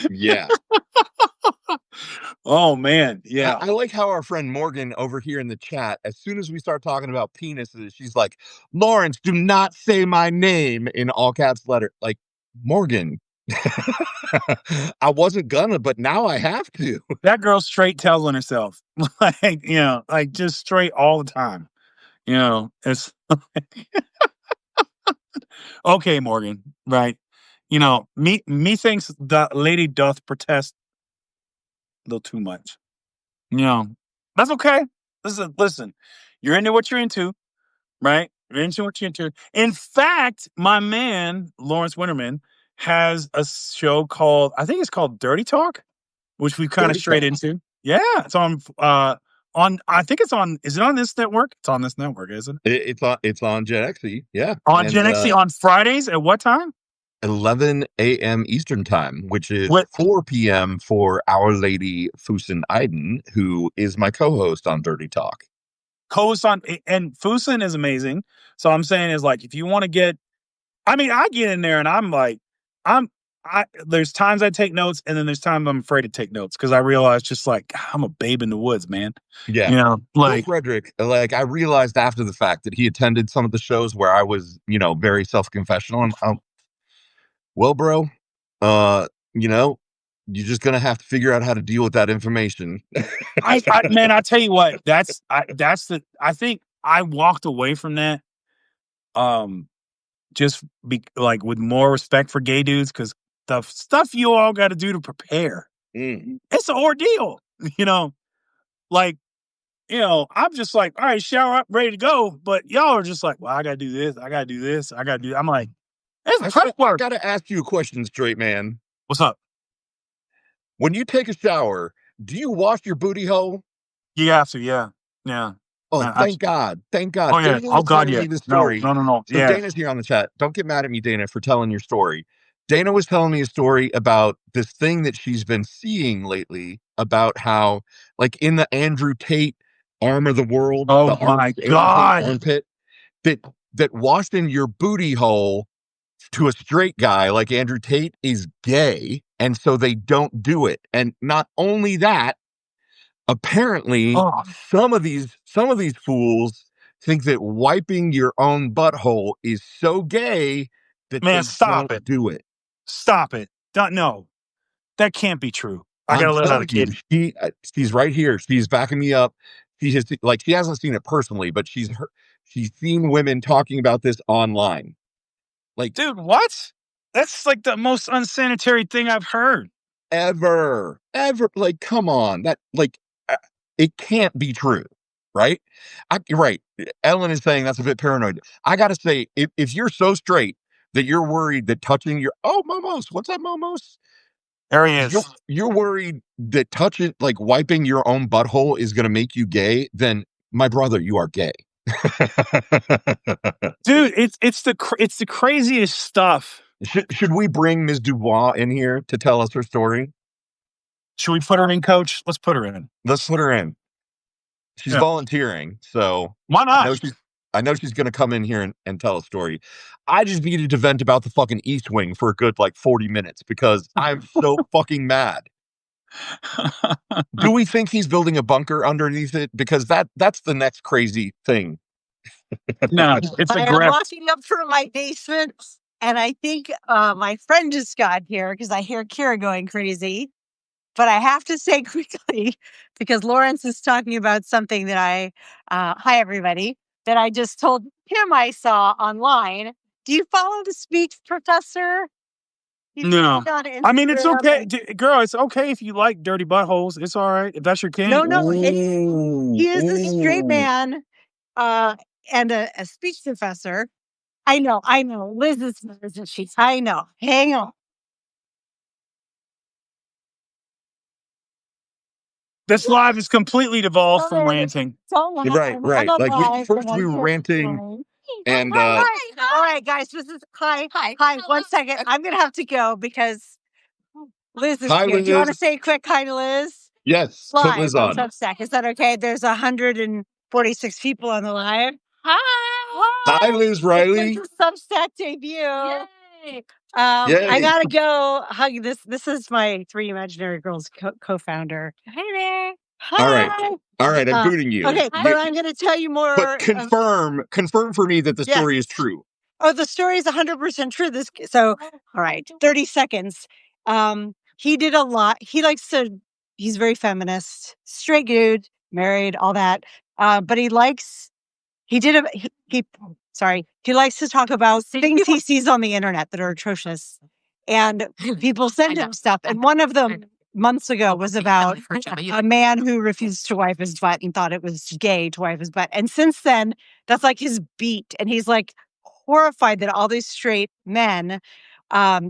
Yeah. Oh man. Yeah. I like how our friend Morgan over here in the chat, as soon as we start talking about penises, she's like, Lawrence, do not say my name in all caps letter. Like, Morgan. I wasn't gonna, but now I have to. That girl's straight telling herself. Like just straight all the time. It's okay, Morgan. Right. Me thinks the lady doth protest a little too much. Yeah, that's okay. Listen, you're into what you're into, right? You're into what you're into. In fact, my man, Lawrence Winnerman, has a show called, I think it's called Dirty Talk, which we've kind of Dirty strayed talk. into. Yeah, it's on I think it's on, is it on this network? It's on this network, isn't it? It's on Gen XE, yeah, On and Gen XC on Fridays at what time? 11 a.m. Eastern time, which is What 4 p.m. for Our Lady Fusen Iden, who is my co-host on Dirty Talk. co-host on, and Fusin is amazing. So I'm saying is like, if you want to get, I get in there and I'm like, I'm there's times I take notes and then there's times I'm afraid to take notes because I realize just like I'm a babe in the woods, man. Yeah. Well, Like Frederic, like I realized after the fact that he attended some of the shows where I was, very self-confessional. Well, bro, uh, you know, you're just gonna have to figure out how to deal with that information. man, I tell you what, I think I walked away from that um just be like with more respect for gay dudes because the stuff you all got to do to prepare, Mm. it's an ordeal, you know. Like I'm just like, all right, shower up, ready to go. But y'all are just like, well, I gotta do this, I gotta do this, I gotta do. I'm like, it's prep I work. gotta ask you a question, straight man. What's up? When you take a shower, do you wash your booty hole? You have to, yeah, yeah. Oh, Man, thank God. Thank God. oh yeah, Dana oh was god, telling yeah. me the No, story. no, no, no. So Yeah. Dana's here on the chat. Don't get mad at me, Dana, for telling your story. Dana was telling me a story about this thing that she's been seeing lately about how, like in the Andrew Tate arm of the world, Oh the my Andrew Tate god. armpit, that washing your booty hole to a straight guy like Andrew Tate is gay, and so they don't do it. And not only that, apparently Oh some of these fools think that wiping your own butthole is so gay that man, they stop don't it. do it. Stop it. Don't, no, that can't be true. I I'm gotta let out telling a you, kid. she's right here. She's backing me up. She hasn't seen it personally, but she's seen women talking about this online. Like Dude, what? That's like the most unsanitary thing I've heard. ever, like, come on, that, like, it can't be true, right? You're right. Ellen is saying that's a bit paranoid. I gotta say, if you're so straight that you're worried that touching your, oh, momos, what's up, momos? There he You're is. you're worried that touching, like, wiping your own butthole is gonna make you gay, then my brother, you are gay. Dude, it's the craziest stuff. Should we bring Ms. Dubois in here to tell us her story? Should we put her in, coach? Let's put her in. Let's put her in. She's Yeah. volunteering, so Why I not? know she's I know she's gonna come in here and tell a story. I just needed to vent about the fucking East Wing for a good, like, 40 minutes because I'm so fucking mad. Do we think he's building a bunker underneath it? Because that's the next crazy thing. No, it's a I am graph. walking up from my basement, and I think my friend just got here because I hear Kira going crazy. But I have to say quickly, because Lawrence is talking about something that hi everybody, that I just told him I saw online. Do you follow the speech professor? He's No. on I mean, it's Instagram. okay. Girl, it's okay if you like dirty buttholes. It's all right. If that's your No, kink. no, Ooh, he is a straight ooh. man and a speech professor. I know. Liz is isn't she? I know. Hang on. This live is completely devolved from Sorry. ranting. Don't laugh. Right, I'm right. on Like, live and first I'm we were here ranting fine. and, Hi. All right, guys. This is hi. 1 second. I'm gonna have to go because Liz is hi, here. Do you want to Liz. say a quick hi to Liz? Yes, put Live Liz on on. Substack. Is that okay? There's 146 people on the live. Hi, Liz It's Riley. a Substack debut. Yay. I Yay. gotta go hug this. This is my Three Imaginary Girls co-founder. Hi there. All right. Hi. All right, I'm booting you. Okay, but I'm going to tell you But more. confirm for me that the Yes. story is true. Oh, the story is 100% true. So, all right, 30 seconds. He did a lot. He's very feminist, straight dude, married, all that. But he did a, he likes to talk about things he sees on the internet that are atrocious. And people send him stuff. And one of them months ago was about a man who refused to wipe his butt and thought it was gay to wipe his butt. And since then, that's like his beat. And he's like horrified that all these straight men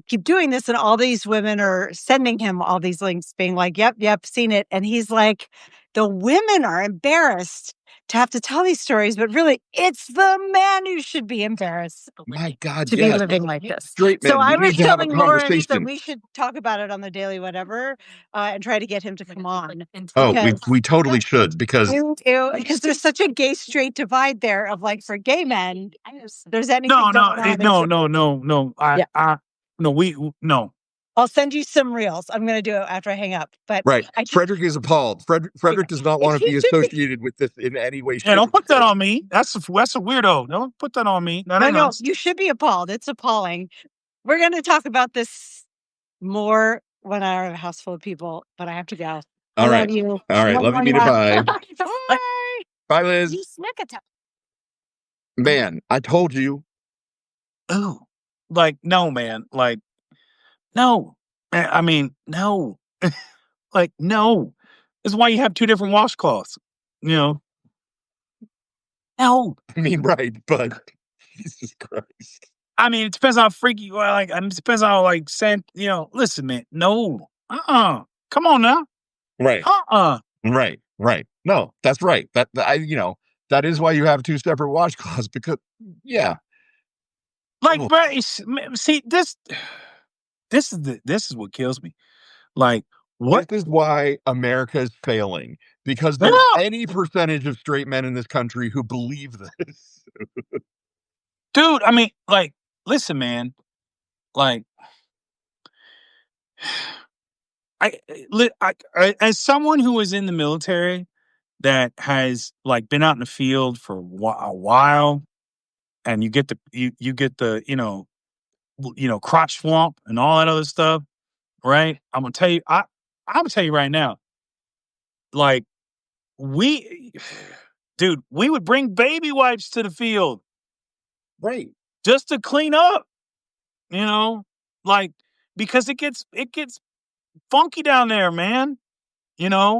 keep doing this. And all these women are sending him all these links being like, yep, seen it. And he's like, the women are embarrassed to have to tell these stories, but really it's the man who should be embarrassed My God, to be yes. living like this. Straight So men, we I was need to have a telling Lawrence that conversation. we should talk about it on the daily whatever and try to get him to come on. Oh, Because we totally should because because there's such a gay straight divide there of like for gay men, there's anything No, going on. no. No. I'll send you some reels. I'm going to do it after I hang up. But right. Frederic is appalled. Frederic does not want to be associated with this in any way, shape, Yeah, don't or put that form. on me. That's a weirdo. Don't put that on me. That ain't No, us. you should be appalled. It's appalling. We're going to talk about this more when I have a house full of people, but I have to go. I All right. love you. All right. Love you, Nita. Bye. Bye. Bye, Liz. Man, I told you. Ooh. Like, no, man. Like, no. I mean, no. Like, no. This is why you have two different washcloths. You know? No. I mean, right, but Jesus Christ. I mean, it depends on how freaky you are. Like, it depends on how, like, listen, man. No. Come on now. Right. Right. No, that's right. That is why you have two separate washcloths because, yeah. Like, Oh. bro, see, this is what kills me. Like, what? This is why America is failing because there's any percentage of straight men in this country who believe this. Dude, I mean, like, listen, man. Like, as someone who was in the military that has like been out in the field for a while, and you get the crotch swamp and all that other stuff, right? I'm gonna tell you right now, like we, dude, we would bring baby wipes to the field Right. just to clean up, you know, like because it gets funky down there, man.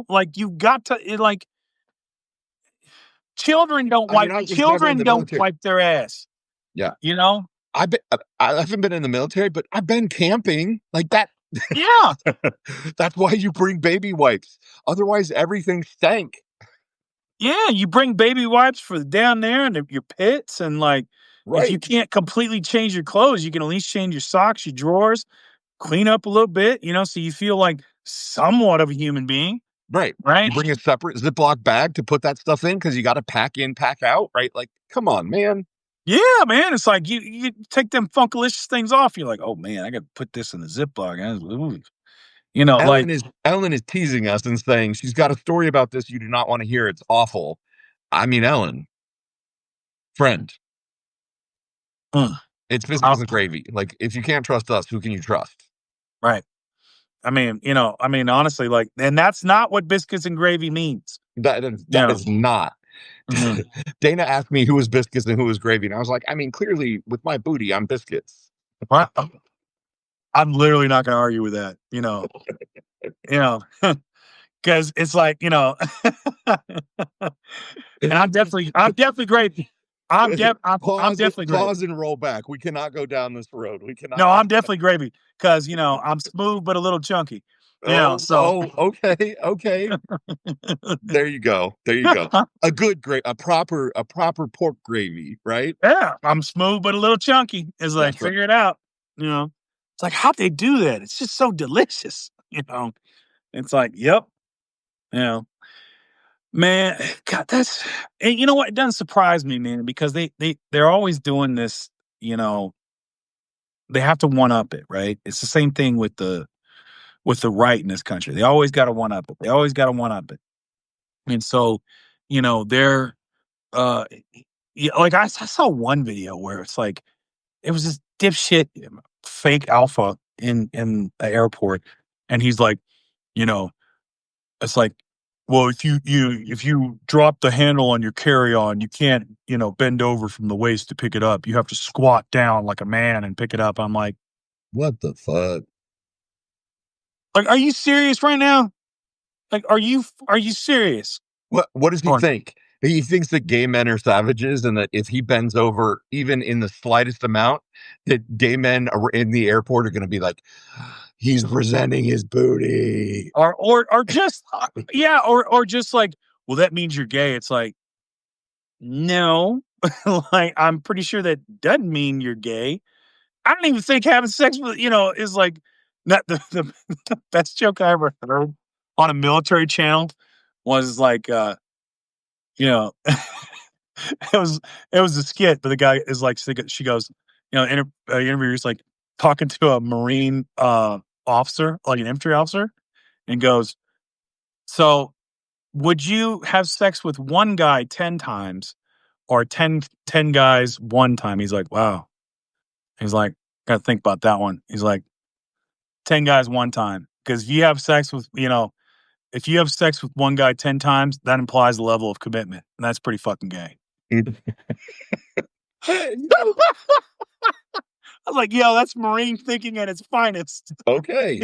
Like you got to like I mean, I was never in children the don't military. wipe their ass, Yeah. you know? I haven't been in the military, but I've been camping like that. Yeah. That's why you bring baby wipes. Otherwise, everything stank. Yeah, you bring baby wipes for down there and your pits, and like if you Right. can't completely change your clothes, you can at least change your socks, your drawers, clean up a little bit, so you feel like somewhat of a human being, Right. right? You bring a separate Ziploc bag to put that stuff in because you got to pack in, pack out, right? Like, come on, man. Yeah, man. It's like you take them funkalicious things off. You're like, oh man, I got to put this in the Ziploc. Ooh. Like, Ellen is teasing us and saying she's got a story about this you do not want to hear. It's awful. I mean, Ellen, friend, uh, it's uh, biscuits and gravy. Like, if you can't trust us, who can you trust? right. Honestly, like, and that's not what biscuits and gravy means. That is not. Mhm. Dana asked me who was biscuits and who was gravy, and I was like, I mean, clearly with my booty, I'm biscuits. What? I'm literally not going to argue with that. You know, because it's like, and I'm definitely gravy. I'm definitely gravy. Pause and roll back. We cannot go down this road. We cannot. No, I'm definitely gravy because I'm smooth but a little chunky. So Okay. There you go. There you go. A proper pork gravy, right? yeah, I'm smooth but a little chunky. It's like That's right. figure it out. It's like how'd they do that? It's just so delicious. It's like, yep. You know, man, God, and you know what? It doesn't surprise me, man, because they're always doing this. You know, they have to one up it, right? It's the same thing with the right in this country. They always got to one up it. They always got to one up it. And so, they're uh yeah, like I saw one video where it's like it was this dipshit fake alpha in the airport, and he's like, you know, it's like, well, if you drop the handle on your carry on, you can't bend over from the waist to pick it up. You have to squat down like a man and pick it up. I'm What the fuck? like, are you serious right now? Like, are you serious? What does he Or think? He thinks that gay men are savages and that if he bends over even in the slightest amount, that gay men in the airport are going to be like, he's presenting his booty. or just yeah, or just like, well, that means you're gay. It's like, no, like I'm pretty sure that doesn't mean you're gay. I don't even think having sex with is like not the best joke I ever heard on a military channel was like you know it was a skit, but the guy is like she goes, interviewer's like talking to a Marine officer, like an infantry officer, and goes, so would you have sex with one guy 10 times or ten guys one time? He's like, wow. He's like, gotta think about that one. He's like, 10 guys one time. Because if you have sex with one guy 10 times, that implies a level of commitment. And that's pretty fucking gay. I was like, yo, that's Marine thinking at its finest. Okay.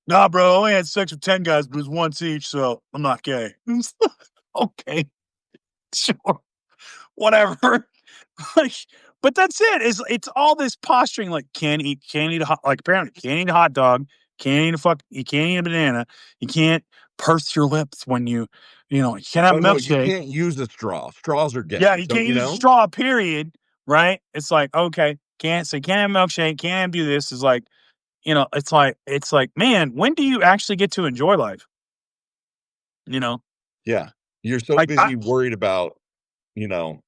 Nah, bro, I only had sex with 10 guys, but it was once each, so I'm not gay. Okay, sure. Whatever. Like, but that's it. It's all this posturing, like can't eat a hot, like apparently can't eat a hot dog, you can't eat a banana, you can't purse your lips when you can't have Oh a no, you milkshake. can't use a straw. Straws are gay. Yeah, you Don't can't you use a know? straw, period. Right? It's like, okay, you can't have a milkshake, can't do this. Is like, it's like, man, when do you actually get to enjoy life? You know? Yeah. You're so Like busy worried about, you know,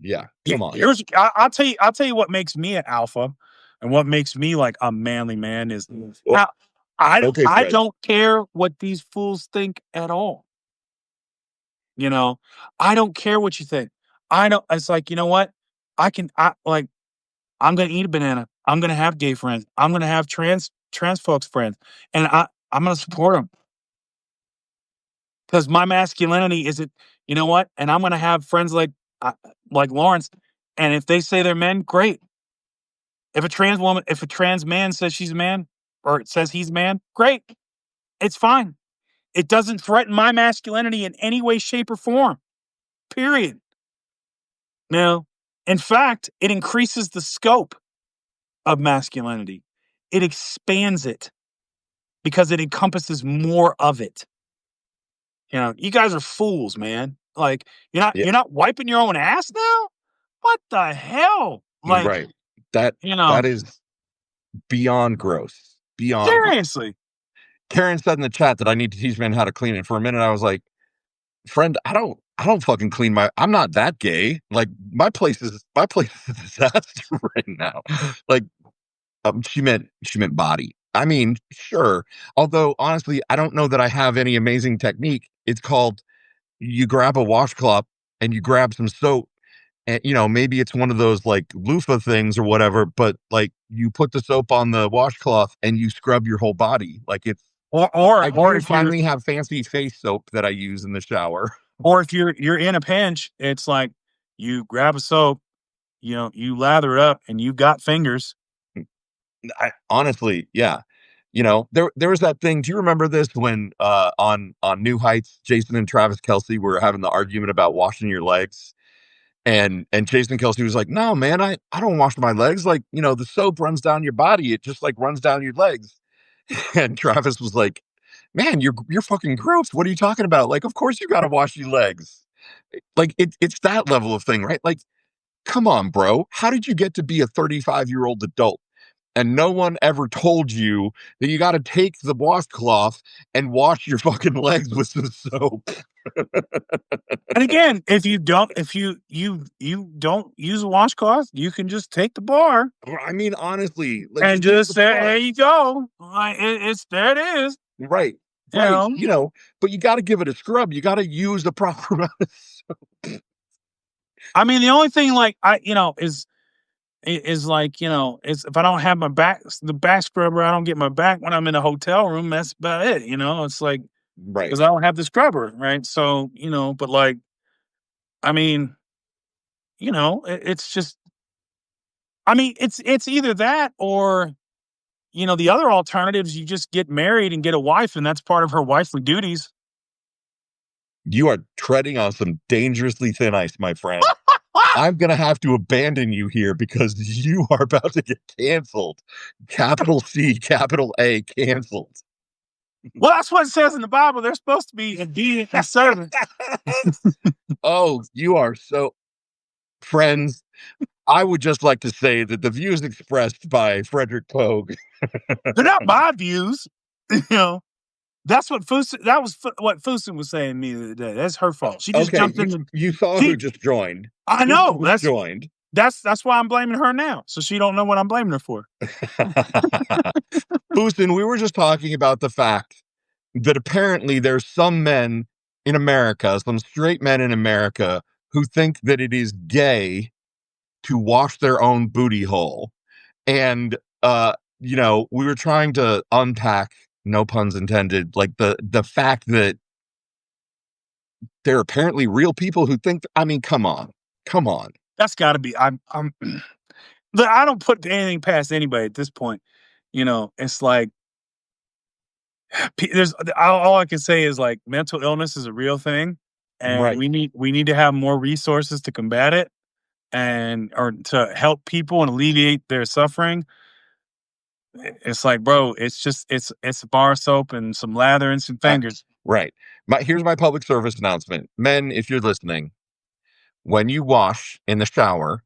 yeah, come on. I'll tell you what makes me an alpha and what makes me like a manly man is Well, Okay, I Fred. don't care what these fools think at all. You know, I don't care what you think. I don't. It's like, you know what? I'm gonna eat a banana. I'm gonna have gay friends. I'm gonna have trans folks friends, and I'm gonna support them because my masculinity isn't. You know what? And I'm gonna have friends like Lawrence, and if they say they're men, great. If a trans man says she's a man or it says he's a man, great. It's fine. It doesn't threaten my masculinity in any way, shape, or form. Period. No. In fact, it increases the scope of masculinity. It expands it because it encompasses more of it. You guys are fools, man. Like Yeah, you're not wiping your own ass now? What the hell? Like, right. That you that know, is beyond gross. Beyond gross. seriously. Karen said in the chat that I need to teach men how to clean. And for a minute, I was like, friend, I don't fucking clean I'm not that gay. Like my place is a disaster right now. Like, she meant body. I mean, sure. Although honestly, I don't know that I have any amazing technique. It's called you grab a washcloth and you grab some soap, and maybe it's one of those like loofah things or whatever, but like you put the soap on the washcloth and you scrub your whole body. Like it's I Or do if you're finally have fancy face soap that I use in the shower. or if you're in a pinch, it's like you grab a soap, you lather it up and you got fingers. Honestly, yeah. There was that thing. Do you remember this when on New Heights, Jason and Travis Kelsey were having the argument about washing your legs? And Jason Kelsey was like, "No, man, I don't wash my legs. Like, the soap runs down your body. It just like runs down your legs." And Travis was like, "Man, you're fucking gross. What are you talking about? Like, of course you got to wash your legs." Like it's that level of thing, right? Like, come on, bro. How did you get to be a 35-year-old adult? And no one ever told you that you got to take the washcloth and wash your fucking legs with some soap. And again, if you don't use a washcloth, you can just take the bar I mean, honestly, like and use just the say, bar. "There you go." Like it's there. It is. Right, You right. know. But you got to give it a scrub. You got to use the proper amount of soap. I mean, the only thing like is like is if I don't have the back scrubber, I don't get my back when I'm in a hotel room. That's about it. It's like Right. because I don't have the scrubber, right? So but like I mean, it's just I mean, it's either that or the other alternatives. You just get married and get a wife, and that's part of her wifely duties. You are treading on some dangerously thin ice, my friend. I'm going to have to abandon you here because you are about to get canceled. Capital C, capital A, canceled. Well, that's what it says in the Bible. They're supposed to be obedient and servant. Oh, you are so. Friends, I would just like to say that the views expressed by Frederic Poag. They're not my views. you know, that's what what Fusin was saying to me the other day. That's her fault. She just Okay, jumped in. you saw who just joined. I Who know. just joined. That's why I'm blaming her now. So she don't know what I'm blaming her for. Boostin, we were just talking about the fact that apparently there's some men in America, some straight men in America, who think that it is gay to wash their own booty hole. And we were trying to unpack, no puns intended, like the fact that there are apparently real people who think, I mean, come on. That's got to be. Look, I don't put anything past anybody at this point. It's like there's all I can say is like mental illness is a real thing, and Right. we need to have more resources to combat it and or to help people and alleviate their suffering. It's like, bro, it's bar soap and some lather and some fingers. Right. Here's my public service announcement. Men, if you're listening, when you wash in the shower,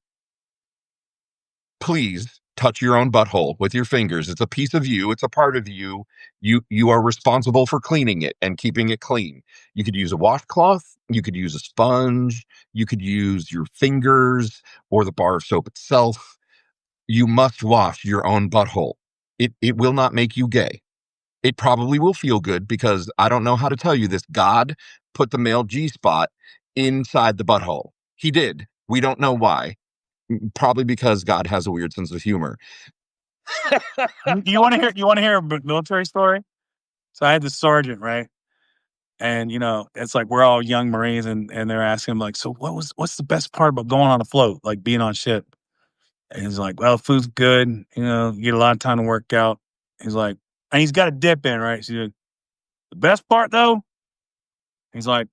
please touch your own butthole with your fingers. It's a piece of you. It's a part of you. You are responsible for cleaning it and keeping it clean. You could use a washcloth. You could use a sponge. You could use your fingers or the bar of soap itself. You must wash your own butthole. It will not make you gay. it probably will feel good because I don't know how to tell you this. God put the male G spot inside the butthole. He did. We don't know why. Probably because God has a weird sense of humor. You want to hear? You want to hear a military story? So I had this sergeant, right? And it's like we're all young Marines, and they're asking him like, "So what's the best part about going on a float, like being on ship?" And he's like, "Well, food's good. You get a lot of time to work out." He's like, and he's got a dip in, right? So he's like, the best part though, he's like,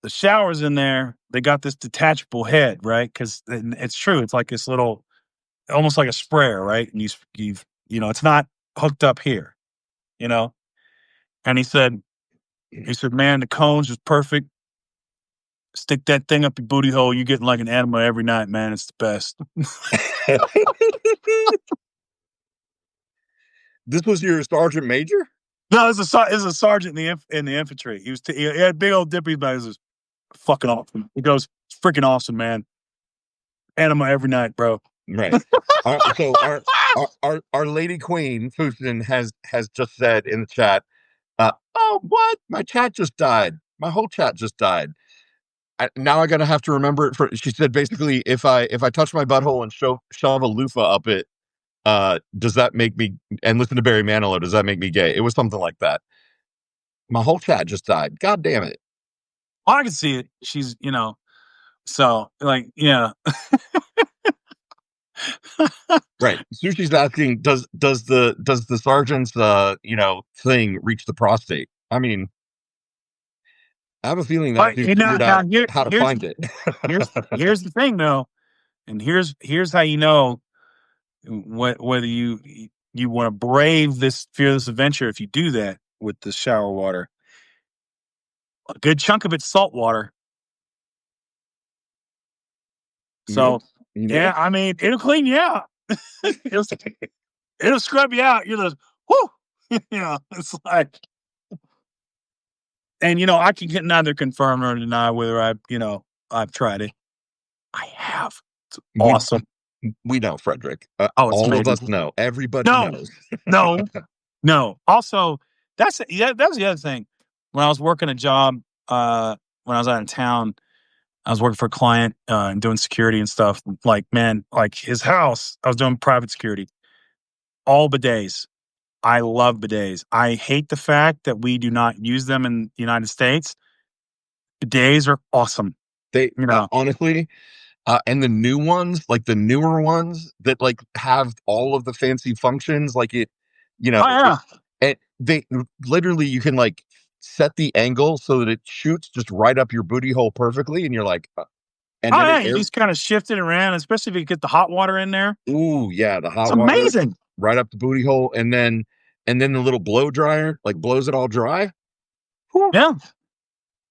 the showers in there. They got this detachable head, right? Because it's true. It's like this little, almost like a sprayer, right? And it's not hooked up here, you know. And he said, man, the cones is perfect. Stick that thing up your booty hole. You're getting like an enema every night, man. It's the best. This was your sergeant major? No, it's a sergeant in the infantry. He had big old dippy, but it was fucking awesome. He goes, it's freaking awesome, man. Enema every night, bro. Right. So our lady queen Fusin has just said in the chat, oh, what? My chat just died. My whole chat just died. Now I gotta have to remember it. She said basically, if I touch my butthole and shove a loofah up it, does that make me, and listen to Barry Manilow, does that make me gay? It was something like that. My whole chat just died. God damn it. Well, I can see it. She's, so like, yeah. Right. Sushi's asking, does the sergeant's thing reach the prostate? I mean, I have a feeling that dude figured out how to find it. Here's the thing though, and here's how you know whether you want to brave this fearless adventure if you do that with the shower water. A good chunk of it's salt water. So yeah, I mean it'll clean you out. it'll scrub you out. You're just whoo. It's like, and I can neither confirm nor deny whether I've tried it. I have. It's awesome. We know, Frederic. It's all amazing. of us know. Everybody knows. No. Also, that was the other thing. When I was working a job, when I was out of town, I was working for a client and doing security and stuff. Like, man, like his house, I was doing private security. All bidets. I love bidets. I hate the fact that we do not use them in the United States. Bidets are awesome. They honestly, and the new ones, like the newer ones that like have all of the fancy functions, like it, and they literally, you can like set the angle so that it shoots just right up your booty hole perfectly, and you're like, and then you just kind of shift it around, especially if you get the hot water in there. Ooh, yeah, the hot water, amazing, right up the booty hole, and then the little blow dryer like blows it all dry. Whew. Yeah.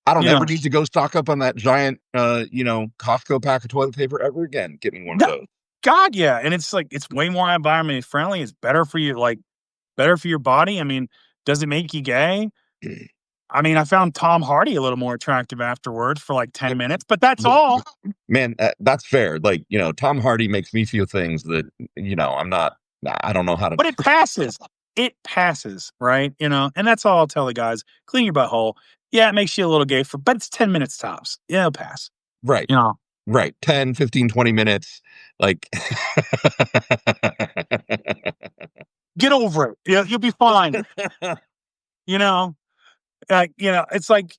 I don't ever need to go stock up on that giant, Costco pack of toilet paper ever again. Get me one of those. God, yeah. And it's like, it's way more environmentally friendly. It's better for you, like better for your body. I mean, does it make you gay? I mean, I found Tom Hardy a little more attractive afterwards for like 10 minutes, but that's all. Man, that's fair. Like, Tom Hardy makes me feel things that, I don't know how to. But it passes. It passes, right? And that's all I'll tell the guys. Clean your butthole. Yeah, it makes you a little gay but it's 10 minutes tops. Yeah, it'll pass. Right. Right. 10, 15, 20 minutes. Like. Get over it. Yeah, you'll be fine. It's like,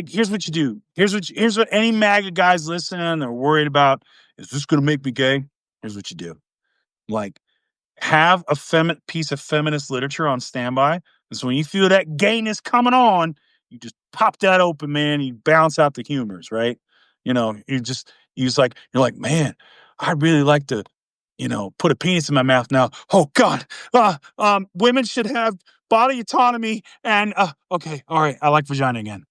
here's what you do. Here's what any MAGA guys listening are worried about. Is this going to make me gay? Here's what you do. Like, have a piece of feminist literature on standby. And so when you feel that gayness coming on, you just pop that open, man. You bounce out the humors, right? You're like, man, I'd really like to, put a penis in my mouth now. Oh God. Women should have body autonomy and, okay. All right. I like vagina again.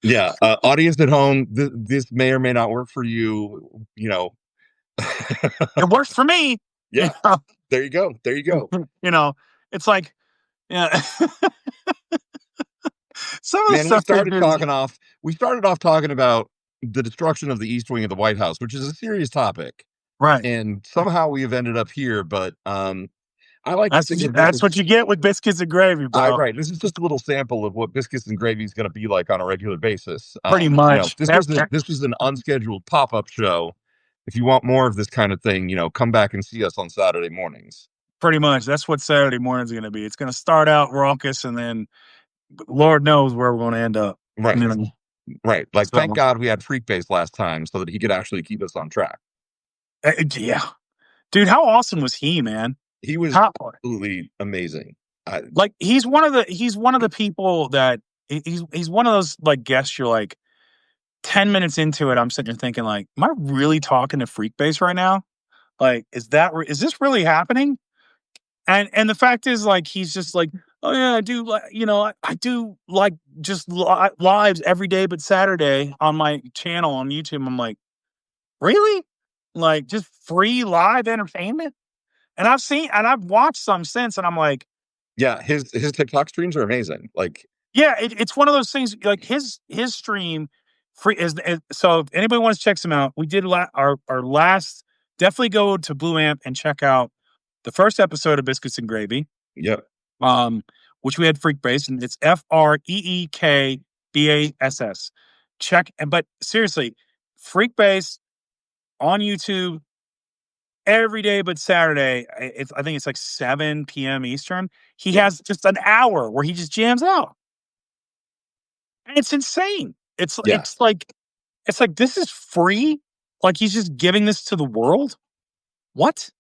Yeah. Audience at home, this may or may not work for you. It works for me. Yeah. There you go. It's like, yeah. Some of the stuff we started off talking about the destruction of the East Wing of the White House, which is a serious topic. Right. And somehow we have ended up here, but I like to think of this That's as what you get with biscuits and gravy, bro. right. This is just a little sample of what biscuits and gravy is going to be like on a regular basis. Pretty much. This was an unscheduled pop up show. If you want more of this kind of thing, come back and see us on Saturday mornings. Pretty much. That's what Saturday morning's going to be. It's going to start out raucous, and then Lord knows where we're going to end up. Right. You know? Right. Like, So, thank God we had Freak Base last time so that he could actually keep us on track. yeah, dude, how awesome was he, man? He was How, absolutely amazing. like he's one of the people that he's one of those like guests. You're like 10 minutes into it, I'm sitting there thinking like, am I really talking to Freak Base right now? Like, is this really happening? And the fact is, like, he's just like, oh yeah, I do like, I do like just lives every day but Saturday on my channel on YouTube. I'm like, really? Like, just free live entertainment? And I've watched some since, and I'm like, yeah, his TikTok streams are amazing. Like, yeah, it's one of those things. Like his stream free so if anybody wants to check some out, we did our last. Definitely go to Blue Amp and check out the first episode of Biscuits and Gravy. yep. Which we had Freak Bass, and it's FreekBass. But seriously, Freak Bass on YouTube every day but Saturday. I think it's like 7 p.m. Eastern. He has just an hour where he just jams out. And it's insane. Yeah. It's like this is free. Like he's just giving this to the world. What?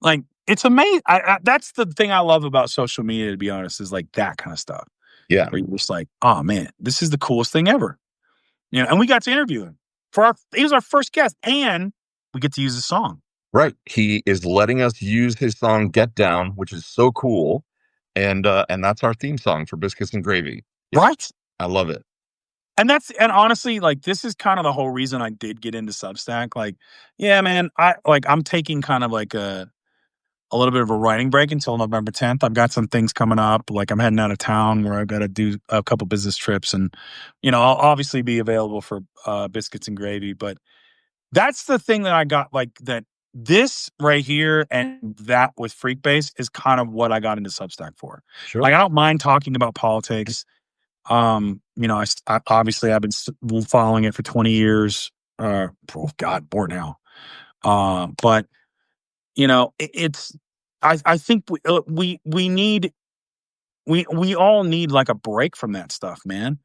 Like it's amazing. That's the thing I love about social media, to be honest, is like that kind of stuff. Yeah. Where you're just like, oh man, this is the coolest thing ever. And we got to interview him he was our first guest, and we get to use the song. Right. He is letting us use his song Get Down, which is so cool. And that's our theme song for Biscuits and Gravy. Yeah, right? I love it. And honestly, like this is kind of the whole reason I did get into Substack. Like, yeah, man, I'm taking kind of like a little bit of a writing break until November 10th. I've got some things coming up. Like I'm heading out of town where I've got to do a couple business trips, and I'll obviously be available for Biscuits and Gravy. But that's the thing that I got, like that. This right here and that with Freak Base is kind of what I got into Substack for. Sure. Like I don't mind talking about politics. I obviously I've been following it for 20 years. Oh God, more now. But it's. I think we all need like a break from that stuff, man.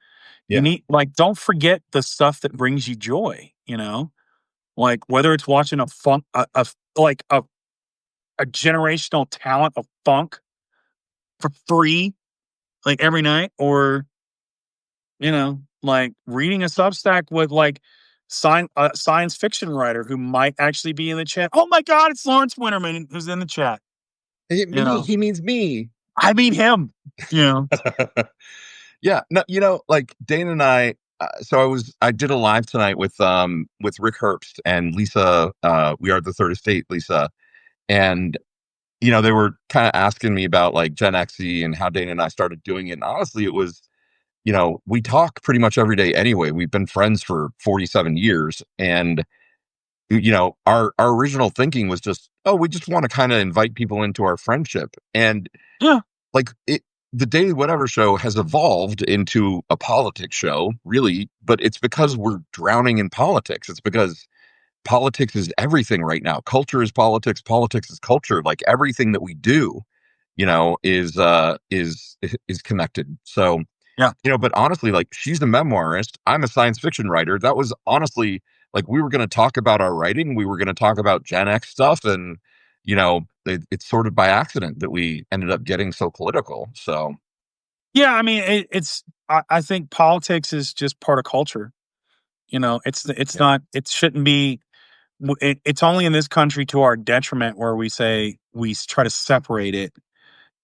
Yeah. You need don't forget the stuff that brings you joy. Like whether it's watching a funk, a generational talent of funk for free, like every night, or like reading a Substack with like science fiction writer who might actually be in the chat. Oh my God, it's Lawrence Winnerman who's in the chat. He means me. I mean him. Yeah. No, like Dana and I. So I did a live tonight with Rick Herbst and Lisa. We Are the Third Estate, Lisa, and they were kind of asking me about like Gen Xy and how Dana and I started doing it. And honestly, it was, we talk pretty much every day anyway. We've been friends for 47 years, and our original thinking was just, oh, we just want to kind of invite people into our friendship, and yeah, like the Daily Whatever show has evolved into a politics show, really, but it's because we're drowning in politics. It's because politics is everything right now. Culture is politics. Politics is culture. Like everything that we do, is connected. So, yeah. But honestly, like she's a memoirist. I'm a science fiction writer. That was honestly like we were going to talk about our writing. We were going to talk about Gen X stuff, and it's sort of by accident that we ended up getting so political. So, yeah, I mean, I think politics is just part of culture. It's not. It shouldn't be. It's only in this country to our detriment where we say we try to separate it,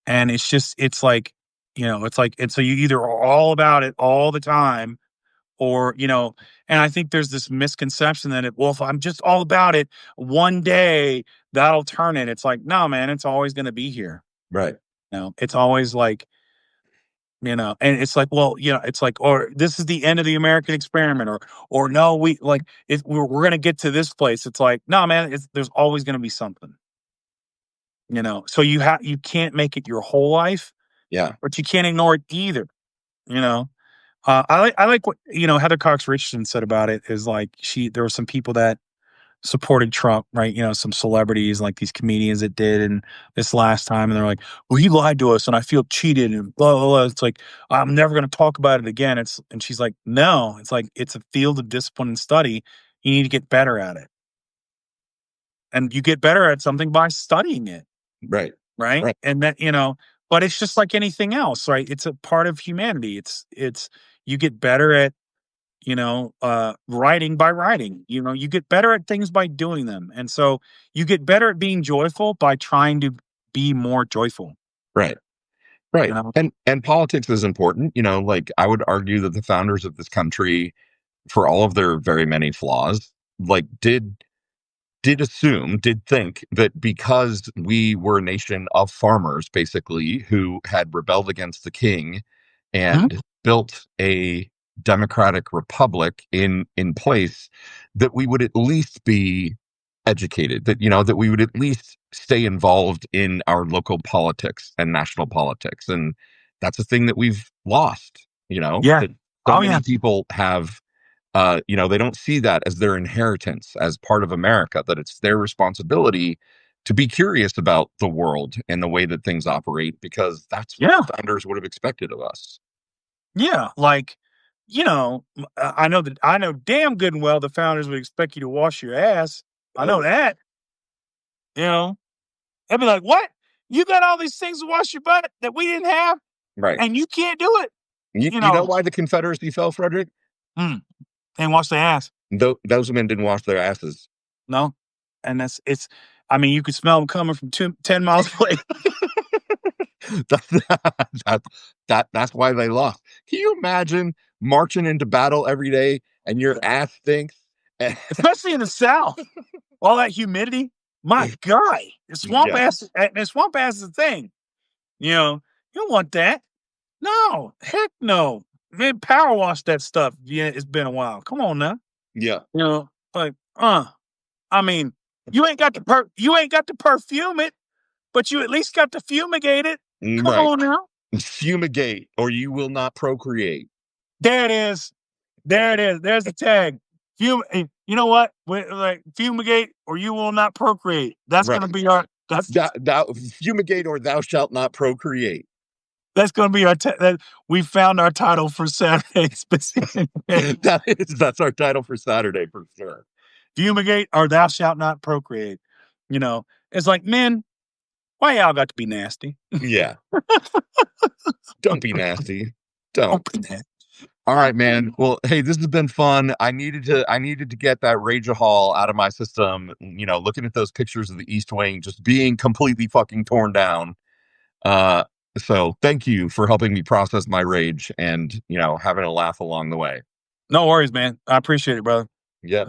and it's like so you either are all about it all the time, or and I think there's this misconception that if I'm just all about it, one day that'll turn it. It's like, no, man, it's always going to be here. right. It's always like, and it's like, well, it's like, or this is the end of the American experiment, or no, we're going to get to this place. It's like, no, man, there's always going to be something, So you can't make it your whole life, Yeah. but you can't ignore it either. You know, I like what Heather Cox Richardson said about it. Is like there were some people that supported Trump, right? Some celebrities like these comedians that did, and this last time, and they're like, "Well, he lied to us, and I feel cheated," and blah blah blah. It's like I'm never going to talk about it again. And she's like, "No, it's like it's a field of discipline and study. You need to get better at it, and you get better at something by studying it, Right. right? Right. And that but it's just like anything else, right? It's a part of humanity. It's you get better at writing by writing. You get better at things by doing them. And so you get better at being joyful by trying to be more joyful. Right. You Right. know? And politics is important. Like I would argue that the founders of this country, for all of their very many flaws, like did think that because we were a nation of farmers, basically, who had rebelled against the king Mhm. and built a democratic republic in place, that we would at least be educated, that we would at least stay involved in our local politics and national politics. And that's a thing that we've lost, Yeah. that so Oh yeah. many people have they don't see that as their inheritance as part of America, that it's their responsibility to be curious about the world and the way that things operate, because that's what Yeah. the founders would have expected of us. Yeah. Like, I know damn good and well the founders would expect you to wash your ass. I know Oh, that. You know, they'd be like, "What? You got all these things to wash your butt that we didn't have, right. and you can't do it." You, You you know know, why the Confederacy fell, Frederick? mm, and wash their ass. Those men didn't wash their asses. No, and you could smell them coming from 10 miles away. that, that's why they lost. Can you imagine marching into battle every day and your ass stinks? Especially in the South. All that humidity. My God. Yeah. Swamp ass is a thing. You don't want that. No, heck no. Man, power wash that stuff. Yeah, it's been a while. Come on now. Yeah. Like, I mean, you ain't got to perfume it, but you at least got to fumigate it. Come Right. on now. Fumigate, or you will not procreate. There it is. There it is. There's the tag. You know what? Fumigate or you will not procreate. That's Right. going to be our. Thou fumigate, or thou shalt not procreate. That's going to be our. We found our title for Saturday specifically. That's our title for Saturday for sure. Fumigate or thou shalt not procreate. It's like, men, why y'all got to be nasty? Yeah. Don't be nasty. Don't. Don't be nasty. All right, man. Well, hey, this has been fun. I needed to get that Rage Hall out of my system. Looking at those pictures of the East Wing just being completely fucking torn down. Uh, so thank you for helping me process my rage and having a laugh along the way. No worries, man. I appreciate it, brother. Yeah.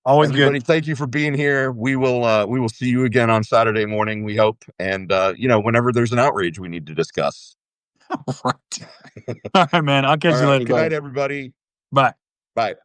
Always Everybody, good. thank you for being here. We will see you again on Saturday morning, we hope. And whenever there's an outrage we need to discuss. Right. All right, man. I'll catch All you right. later, Good night, buddy. everybody. Bye. Bye.